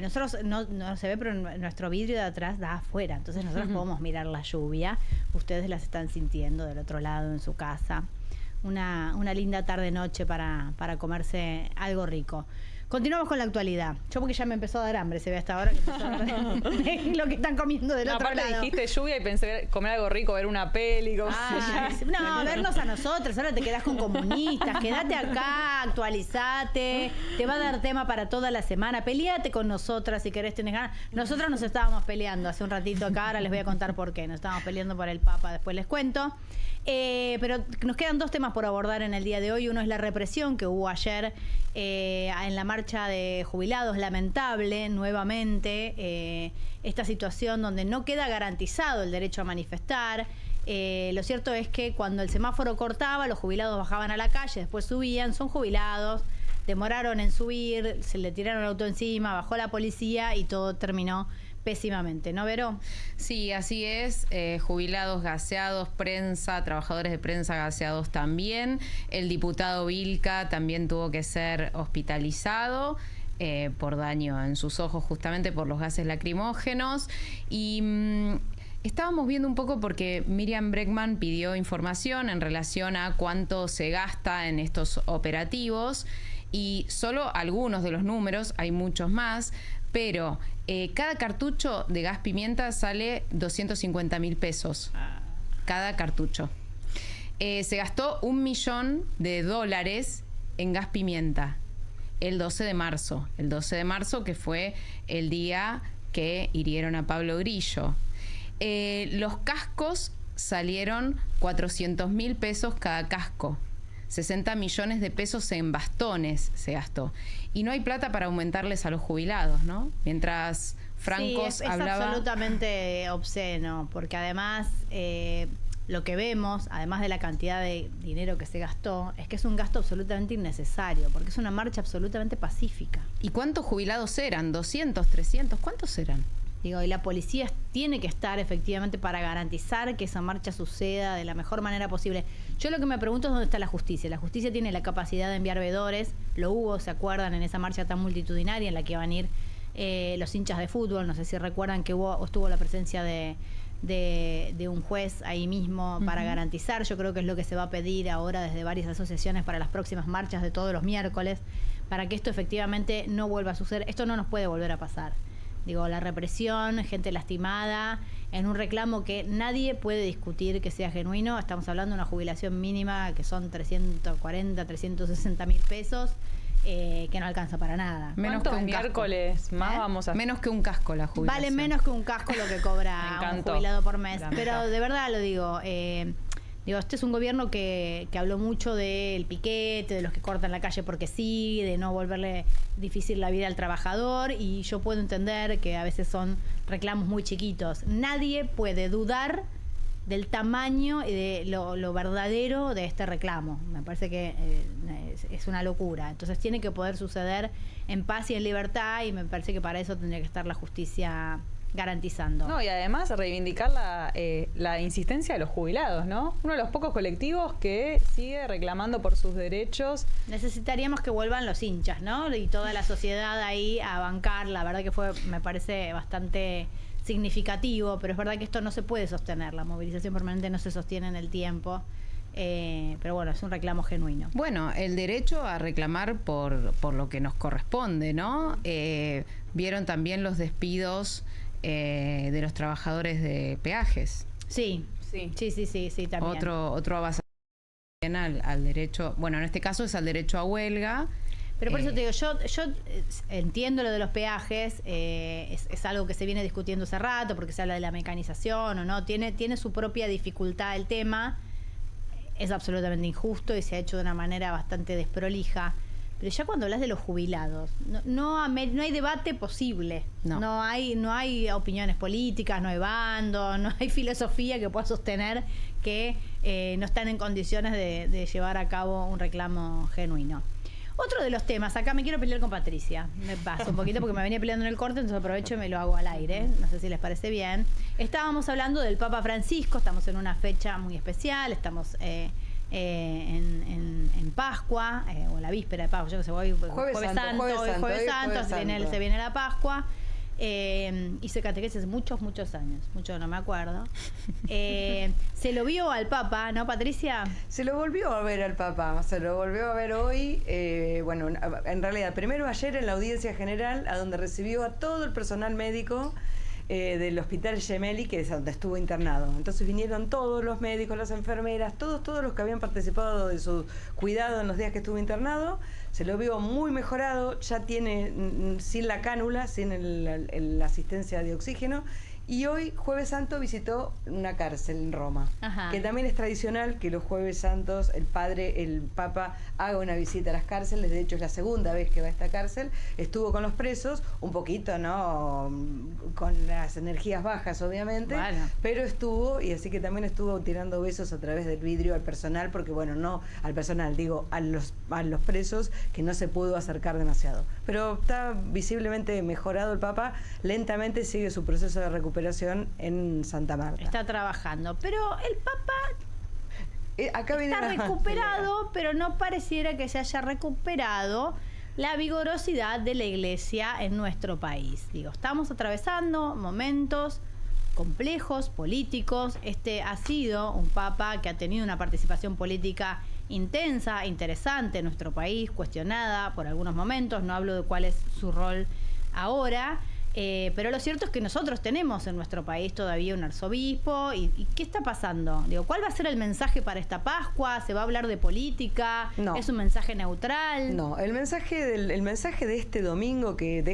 Speaker 1: Nosotros no se ve, pero nuestro vidrio de atrás da afuera, entonces nosotros podemos mirar la lluvia. Ustedes las están sintiendo del otro lado en su casa. Una linda tarde-noche para comerse algo rico. Continuamos con la actualidad. Yo porque ya me empezó a dar hambre, se ve hasta ahora que lo que están comiendo del otro lado.
Speaker 4: Dijiste lluvia y pensé comer algo rico, ver una peli.
Speaker 1: No, vernos a nosotros. Ahora te quedás con comunistas. Quédate acá, actualizate. Te va a dar tema para toda la semana. Peleate con nosotras si querés, tenés ganas. Nosotros nos estábamos peleando hace un ratito acá. Ahora les voy a contar por qué. Nos estábamos peleando por el Papa, después les cuento. Pero nos quedan 2 temas por abordar en el día de hoy. Uno es la represión que hubo ayer en la marcha de jubilados, lamentable, nuevamente, esta situación donde no queda garantizado el derecho a manifestar. Lo cierto es que cuando el semáforo cortaba, los jubilados bajaban a la calle, después subían, son jubilados, demoraron en subir, se le tiraron el auto encima, bajó la policía y todo terminó pésimamente, ¿no, Vero?
Speaker 5: Sí, así es. Jubilados gaseados, prensa, trabajadores de prensa gaseados también. El diputado Vilca también tuvo que ser hospitalizado por daño en sus ojos, justamente por los gases lacrimógenos. Y estábamos viendo un poco porque Miriam Bregman pidió información en relación a cuánto se gasta en estos operativos. Y solo algunos de los números, hay muchos más, pero cada cartucho de gas pimienta sale 250.000 pesos. Cada cartucho. Se gastó $1 millón en gas pimienta el 12 de marzo. El 12 de marzo, que fue el día que hirieron a Pablo Grillo. Los cascos salieron 400.000 pesos cada casco. 60 millones de pesos en bastones se gastó. Y no hay plata para aumentarles a los jubilados, ¿no? Mientras Francos hablaba...
Speaker 1: Es absolutamente obsceno, porque además lo que vemos, además de la cantidad de dinero que se gastó, es que es un gasto absolutamente innecesario, porque es una marcha absolutamente pacífica.
Speaker 5: ¿Y cuántos jubilados eran? ¿200, 300? ¿Cuántos eran?
Speaker 1: Digo, y la policía tiene que estar efectivamente para garantizar que esa marcha suceda de la mejor manera posible. Yo lo que me pregunto es dónde está la justicia. La justicia tiene la capacidad de enviar veedores. Lo hubo, ¿se acuerdan? En esa marcha tan multitudinaria en la que iban a ir los hinchas de fútbol. No sé si recuerdan que estuvo la presencia de un juez ahí mismo para garantizar. Yo creo que es lo que se va a pedir ahora desde varias asociaciones para las próximas marchas de todos los miércoles, para que esto efectivamente no vuelva a suceder. Esto no nos puede volver a pasar. Digo, la represión, gente lastimada, en un reclamo que nadie puede discutir que sea genuino. Estamos hablando de una jubilación mínima que son 340, 360.000 pesos, que no alcanza para nada.
Speaker 4: Menos que un miércoles más vamos a...
Speaker 5: Menos que un casco la jubilación.
Speaker 1: Vale menos que un casco lo que cobra un jubilado por mes. Pero de verdad lo digo... este es un gobierno que habló mucho del piquete, de los que cortan la calle porque sí, de no volverle difícil la vida al trabajador, y yo puedo entender que a veces son reclamos muy chiquitos. Nadie puede dudar del tamaño y de lo verdadero de este reclamo. Me parece que es una locura. Entonces tiene que poder suceder en paz y en libertad, y me parece que para eso tendría que estar la justicia garantizando.
Speaker 4: No, y además reivindicar la insistencia de los jubilados, ¿no? Uno de los pocos colectivos que sigue reclamando por sus derechos.
Speaker 1: Necesitaríamos que vuelvan los hinchas, ¿no? Y toda la sociedad ahí a bancar. La verdad que me parece bastante significativo, pero es verdad que esto no se puede sostener. La movilización permanente no se sostiene en el tiempo. Pero bueno, es un reclamo genuino.
Speaker 5: Bueno, el derecho a reclamar por lo que nos corresponde, ¿no? Vieron también los despidos de los trabajadores de peajes.
Speaker 1: Sí, también.
Speaker 5: Otro avance al derecho, bueno, en este caso es al derecho a huelga.
Speaker 1: Pero por eso te digo, yo entiendo lo de los peajes, es algo que se viene discutiendo hace rato, porque se habla de la mecanización o no, tiene su propia dificultad el tema, es absolutamente injusto y se ha hecho de una manera bastante desprolija. Pero ya cuando hablas de los jubilados, no hay debate posible. No hay opiniones políticas, no hay bando, no hay filosofía que pueda sostener que no están en condiciones de llevar a cabo un reclamo genuino. Otro de los temas, acá me quiero pelear con Patricia. Me paso un poquito porque me venía peleando en el corte, entonces aprovecho y me lo hago al aire. No sé si les parece bien. Estábamos hablando del Papa Francisco, estamos en una fecha muy especial, estamos en Pascua, o la víspera de Pascua, yo que sé, Jueves Santo, se viene la Pascua. Hice catequesis hace muchos años, mucho no me acuerdo. Se lo vio al Papa, ¿no, Patricia?
Speaker 13: Se lo volvió a ver al Papa, se lo volvió a ver hoy, bueno, en realidad, primero ayer en la audiencia general, a donde recibió a todo el personal médico del Hospital Gemelli, que es donde estuvo internado. Entonces vinieron todos los médicos, las enfermeras, todos los que habían participado de su cuidado en los días que estuvo internado. Se lo vio muy mejorado, ya tiene sin la cánula, sin la asistencia de oxígeno. Y hoy, Jueves Santo, visitó una cárcel en Roma. Ajá. Que también es tradicional que los Jueves Santos el Papa haga una visita a las cárceles. De hecho, es la segunda vez que va a esta cárcel. Estuvo con los presos, un poquito, ¿no? Con las energías bajas, obviamente. Bueno. Pero estuvo, y así que también estuvo tirando besos a través del vidrio al personal, porque, bueno, no al personal, digo, a los presos, que no se pudo acercar demasiado. Pero está visiblemente mejorado el Papa. Lentamente sigue su proceso de recuperación en Santa Marta.
Speaker 1: Está trabajando, pero el Papa
Speaker 13: acá
Speaker 1: está recuperado, pero no pareciera que se haya recuperado la vigorosidad de la Iglesia en nuestro país. Digo, estamos atravesando momentos complejos, políticos. Este ha sido un Papa que ha tenido una participación política intensa, interesante en nuestro país, cuestionada por algunos momentos. No hablo de cuál es su rol ahora. Pero lo cierto es que nosotros tenemos en nuestro país todavía un arzobispo. ¿Y qué está pasando? Digo, ¿cuál va a ser el mensaje para esta Pascua? ¿Se va a hablar de política? No. ¿Es un mensaje neutral?
Speaker 13: No, el mensaje de este domingo que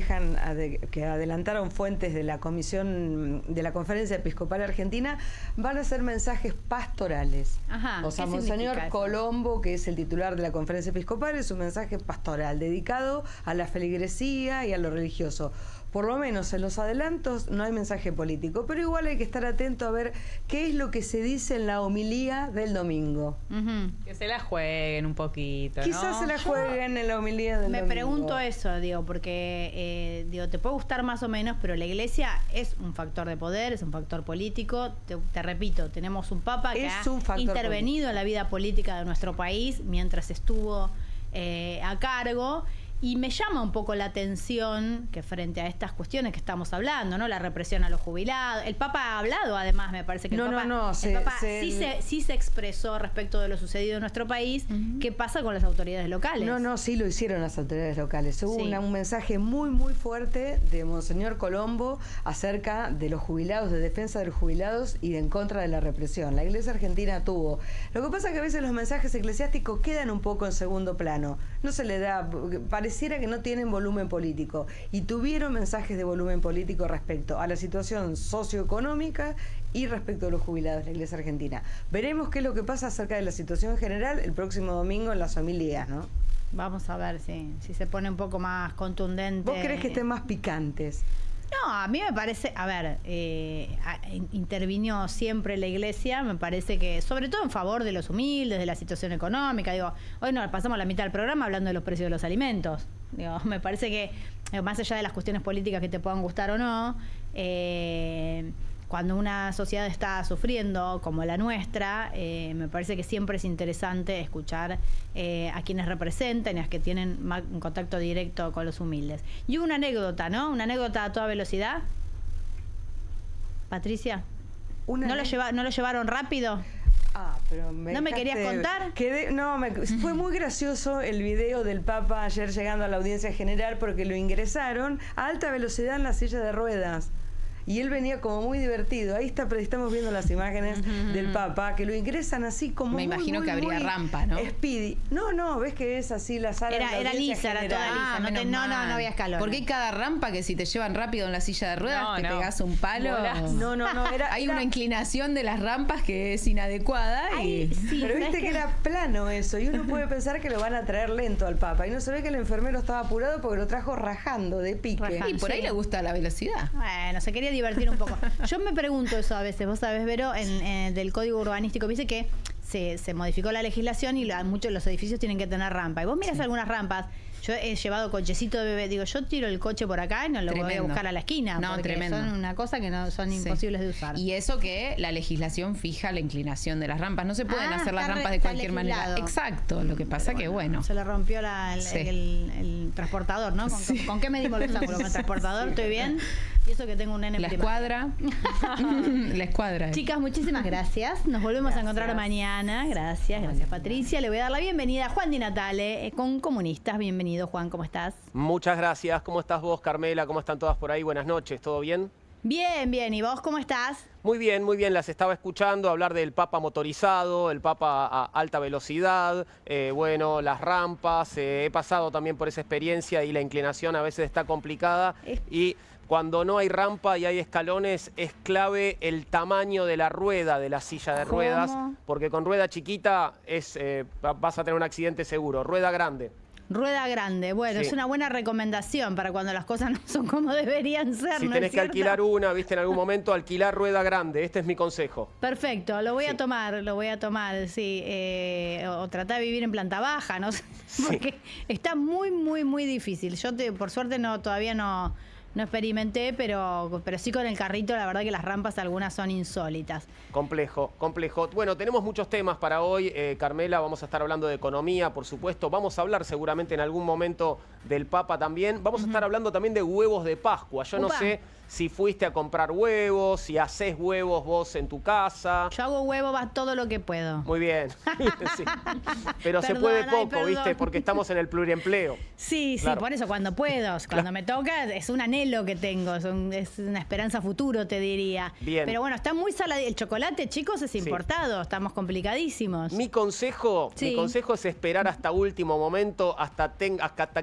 Speaker 13: que adelantaron fuentes de la Comisión de la Conferencia Episcopal Argentina, van a ser mensajes pastorales. Ajá, o sea, Monseñor Colombo, que es el titular de la Conferencia Episcopal, es un mensaje pastoral dedicado a la feligresía y a lo religioso. Por lo menos en los adelantos no hay mensaje político, pero igual hay que estar atento a ver qué es lo que se dice en la homilía del domingo.
Speaker 4: Que se la jueguen un poquito, ¿no?
Speaker 13: Quizás se la jueguen en la homilía del domingo.
Speaker 1: Me pregunto eso, porque te puede gustar más o menos, pero la Iglesia es un factor de poder, es un factor político. Te repito, tenemos un Papa que ha intervenido en la vida política de nuestro país mientras estuvo a cargo. Y me llama un poco la atención que frente a estas cuestiones que estamos hablando, ¿no? La represión a los jubilados. El Papa ha hablado, además, me parece que el Papa sí se expresó respecto de lo sucedido en nuestro país. ¿Qué pasa con las autoridades locales?
Speaker 13: Sí lo hicieron las autoridades locales. Hubo un mensaje muy, muy fuerte de Monseñor Colombo acerca de los jubilados, de defensa de los jubilados y en contra de la represión. La Iglesia Argentina tuvo. Lo que pasa es que a veces los mensajes eclesiásticos quedan un poco en segundo plano. No se le da... Pareciera que no tienen volumen político, y tuvieron mensajes de volumen político respecto a la situación socioeconómica y respecto a los jubilados de la Iglesia Argentina. Veremos qué es lo que pasa acerca de la situación general el próximo domingo en las homilías, ¿no?
Speaker 1: Vamos a ver si se pone un poco más contundente.
Speaker 13: ¿Vos crees que estén más picantes?
Speaker 1: No, a mí me parece, intervino siempre la Iglesia, me parece que, sobre todo en favor de los humildes, de la situación económica. Digo, hoy nos pasamos la mitad del programa hablando de los precios de los alimentos. Digo, me parece que, más allá de las cuestiones políticas que te puedan gustar o no, cuando una sociedad está sufriendo como la nuestra, me parece que siempre es interesante escuchar a quienes representan y a los que tienen un contacto directo con los humildes. Y hubo una anécdota, ¿no? Una anécdota a toda velocidad. Patricia, ¿no lo llevaron rápido?
Speaker 13: Pero
Speaker 1: ¿No me querías contar?
Speaker 13: Fue muy gracioso el video del Papa ayer llegando a la audiencia general, porque lo ingresaron a alta velocidad en la silla de ruedas. Y él venía como muy divertido. Ahí estamos viendo las imágenes del Papa, que lo ingresan así como
Speaker 5: me imagino que habría rampa, ¿no?
Speaker 13: Speedy. No, ves que es así la sala.
Speaker 1: Era lisa, era toda lisa. No había escalón.
Speaker 5: Porque hay cada rampa que si te llevan rápido en la silla de ruedas te pegás un palo. Hay una inclinación de las rampas que es inadecuada.
Speaker 13: Pero viste que era plano eso, y uno puede pensar que lo van a traer lento al Papa. Y no se ve que el enfermero estaba apurado porque lo trajo rajando de pique.
Speaker 5: Y por ahí le gusta la velocidad.
Speaker 1: Bueno, se quería divertir un poco. Yo me pregunto eso a veces, vos sabés, Vero, del Código Urbanístico, dice que se modificó la legislación y muchos de los edificios tienen que tener rampa. Y vos mirás algunas rampas. Yo he llevado cochecito de bebé. Digo, yo tiro el coche por acá y no lo voy a buscar a la esquina.
Speaker 5: No,
Speaker 1: porque
Speaker 5: tremendo.
Speaker 1: son una cosa que no son imposibles de usar.
Speaker 5: Y eso que la legislación fija la inclinación de las rampas. No se pueden hacer las rampas de
Speaker 1: está
Speaker 5: cualquier manera.
Speaker 1: legislado.
Speaker 5: Exacto. Lo que pasa que, bueno.
Speaker 1: Se le rompió el transportador, ¿no? ¿Con qué medimos los ángulos? Con el transportador, ¿estoy bien? Y eso que tengo un nene
Speaker 5: La
Speaker 1: primario.
Speaker 5: escuadra. La escuadra.
Speaker 1: Chicas, muchísimas gracias. Nos volvemos a encontrar mañana. Gracias Patricia. Le voy a dar la bienvenida a Juan Di Natale con Comunistas. Bienvenido, Juan, ¿cómo estás?
Speaker 15: Muchas gracias. ¿Cómo estás vos, Carmela? ¿Cómo están todas por ahí? Buenas noches. ¿Todo bien?
Speaker 1: Bien, bien. ¿Y vos cómo estás?
Speaker 15: Muy bien, muy bien. Las estaba escuchando hablar del Papa motorizado, el Papa a alta velocidad, bueno, las rampas. He pasado también por esa experiencia y la inclinación a veces está complicada. Y cuando no hay rampa y hay escalones, es clave el tamaño de la rueda de la silla de ruedas, porque con rueda chiquita vas a tener un accidente seguro. Rueda grande.
Speaker 1: Rueda grande, bueno,
Speaker 15: Sí.
Speaker 1: es una buena recomendación para cuando las cosas no son como deberían ser,
Speaker 15: Si
Speaker 1: ¿no
Speaker 15: tenés
Speaker 1: es
Speaker 15: que
Speaker 1: cierto?
Speaker 15: alquilar una, viste, en algún momento, alquilar rueda grande. Este es mi consejo.
Speaker 1: Perfecto, lo voy a tomar, sí. O tratar de vivir en planta baja, ¿no? Porque está muy, muy, muy difícil. Yo, por suerte, todavía no experimenté, pero sí con el carrito, la verdad que las rampas algunas son insólitas.
Speaker 15: Complejo, complejo. Bueno, tenemos muchos temas para hoy, Carmela. Vamos a estar hablando de economía, por supuesto. Vamos a hablar seguramente en algún momento del Papa también. Vamos a estar hablando también de huevos de Pascua. Yo no sé si fuiste a comprar huevos, si haces huevos vos en tu casa.
Speaker 1: Yo hago huevo todo lo que puedo.
Speaker 15: Muy bien. Sí. Pero se puede poco, ¿viste? Porque estamos en el pluriempleo.
Speaker 1: Sí,
Speaker 15: Claro.
Speaker 1: sí, por eso cuando puedo, cuando me toca, es un anhelo que tengo, es una esperanza futuro, te diría.
Speaker 15: Bien.
Speaker 1: Pero bueno, está muy salado. El chocolate, chicos, es importado, estamos complicadísimos.
Speaker 15: Mi consejo es esperar hasta último momento, hasta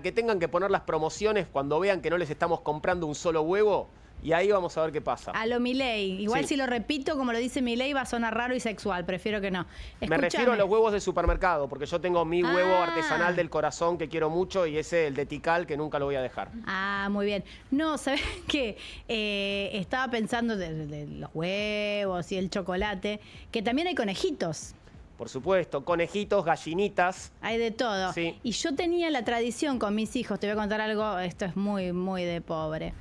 Speaker 15: que tengan que poner las promociones, cuando vean que no les estamos comprando un solo huevo, y ahí vamos a ver qué pasa.
Speaker 1: A lo Milei. Igual
Speaker 15: Sí.
Speaker 1: si lo repito, como lo dice Milei, va a sonar raro y sexual. Prefiero que no.
Speaker 15: Me refiero a los huevos de supermercado, porque yo tengo mi huevo artesanal del corazón que quiero mucho y ese, el de Tikal, que nunca lo voy a dejar.
Speaker 1: Ah, muy bien. No, ¿sabes qué? Estaba pensando de los huevos y el chocolate, que también hay conejitos.
Speaker 15: Por supuesto, conejitos, gallinitas.
Speaker 1: Hay de todo.
Speaker 15: Sí.
Speaker 1: Y yo tenía la tradición con mis hijos, te voy a contar algo, esto es muy, muy de pobre.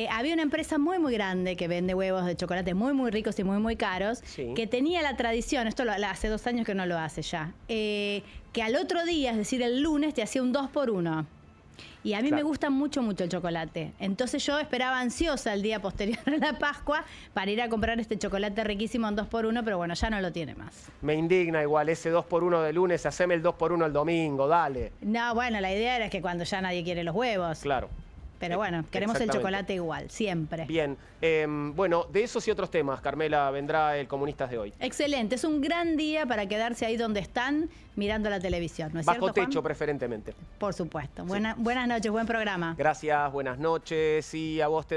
Speaker 1: Había una empresa muy, muy grande que vende huevos de chocolate muy, muy ricos y muy, muy caros, que tenía la tradición, esto hace 2 años que no lo hace ya, que al otro día, es decir, el lunes, te hacía un 2x1. Y a mí me gusta mucho, mucho el chocolate. Entonces yo esperaba ansiosa el día posterior a la Pascua para ir a comprar este chocolate riquísimo en 2x1, pero bueno, ya no lo tiene más.
Speaker 15: Me indigna igual ese 2x1 de lunes, haceme el 2x1 el domingo, dale.
Speaker 1: No, bueno, la idea era que cuando ya nadie quiere los huevos.
Speaker 15: Claro.
Speaker 1: Pero bueno, queremos el
Speaker 15: Exactamente.
Speaker 1: chocolate igual, siempre.
Speaker 15: Bien, bueno, de esos y otros temas, Carmela, vendrá el Comunistas de hoy.
Speaker 1: Excelente, es un gran día para quedarse ahí donde están mirando la televisión, ¿no es
Speaker 15: Bajo
Speaker 1: cierto, Juan?
Speaker 15: techo, preferentemente.
Speaker 1: Por supuesto. Buenas noches, buen programa.
Speaker 15: Gracias, buenas noches y a vos te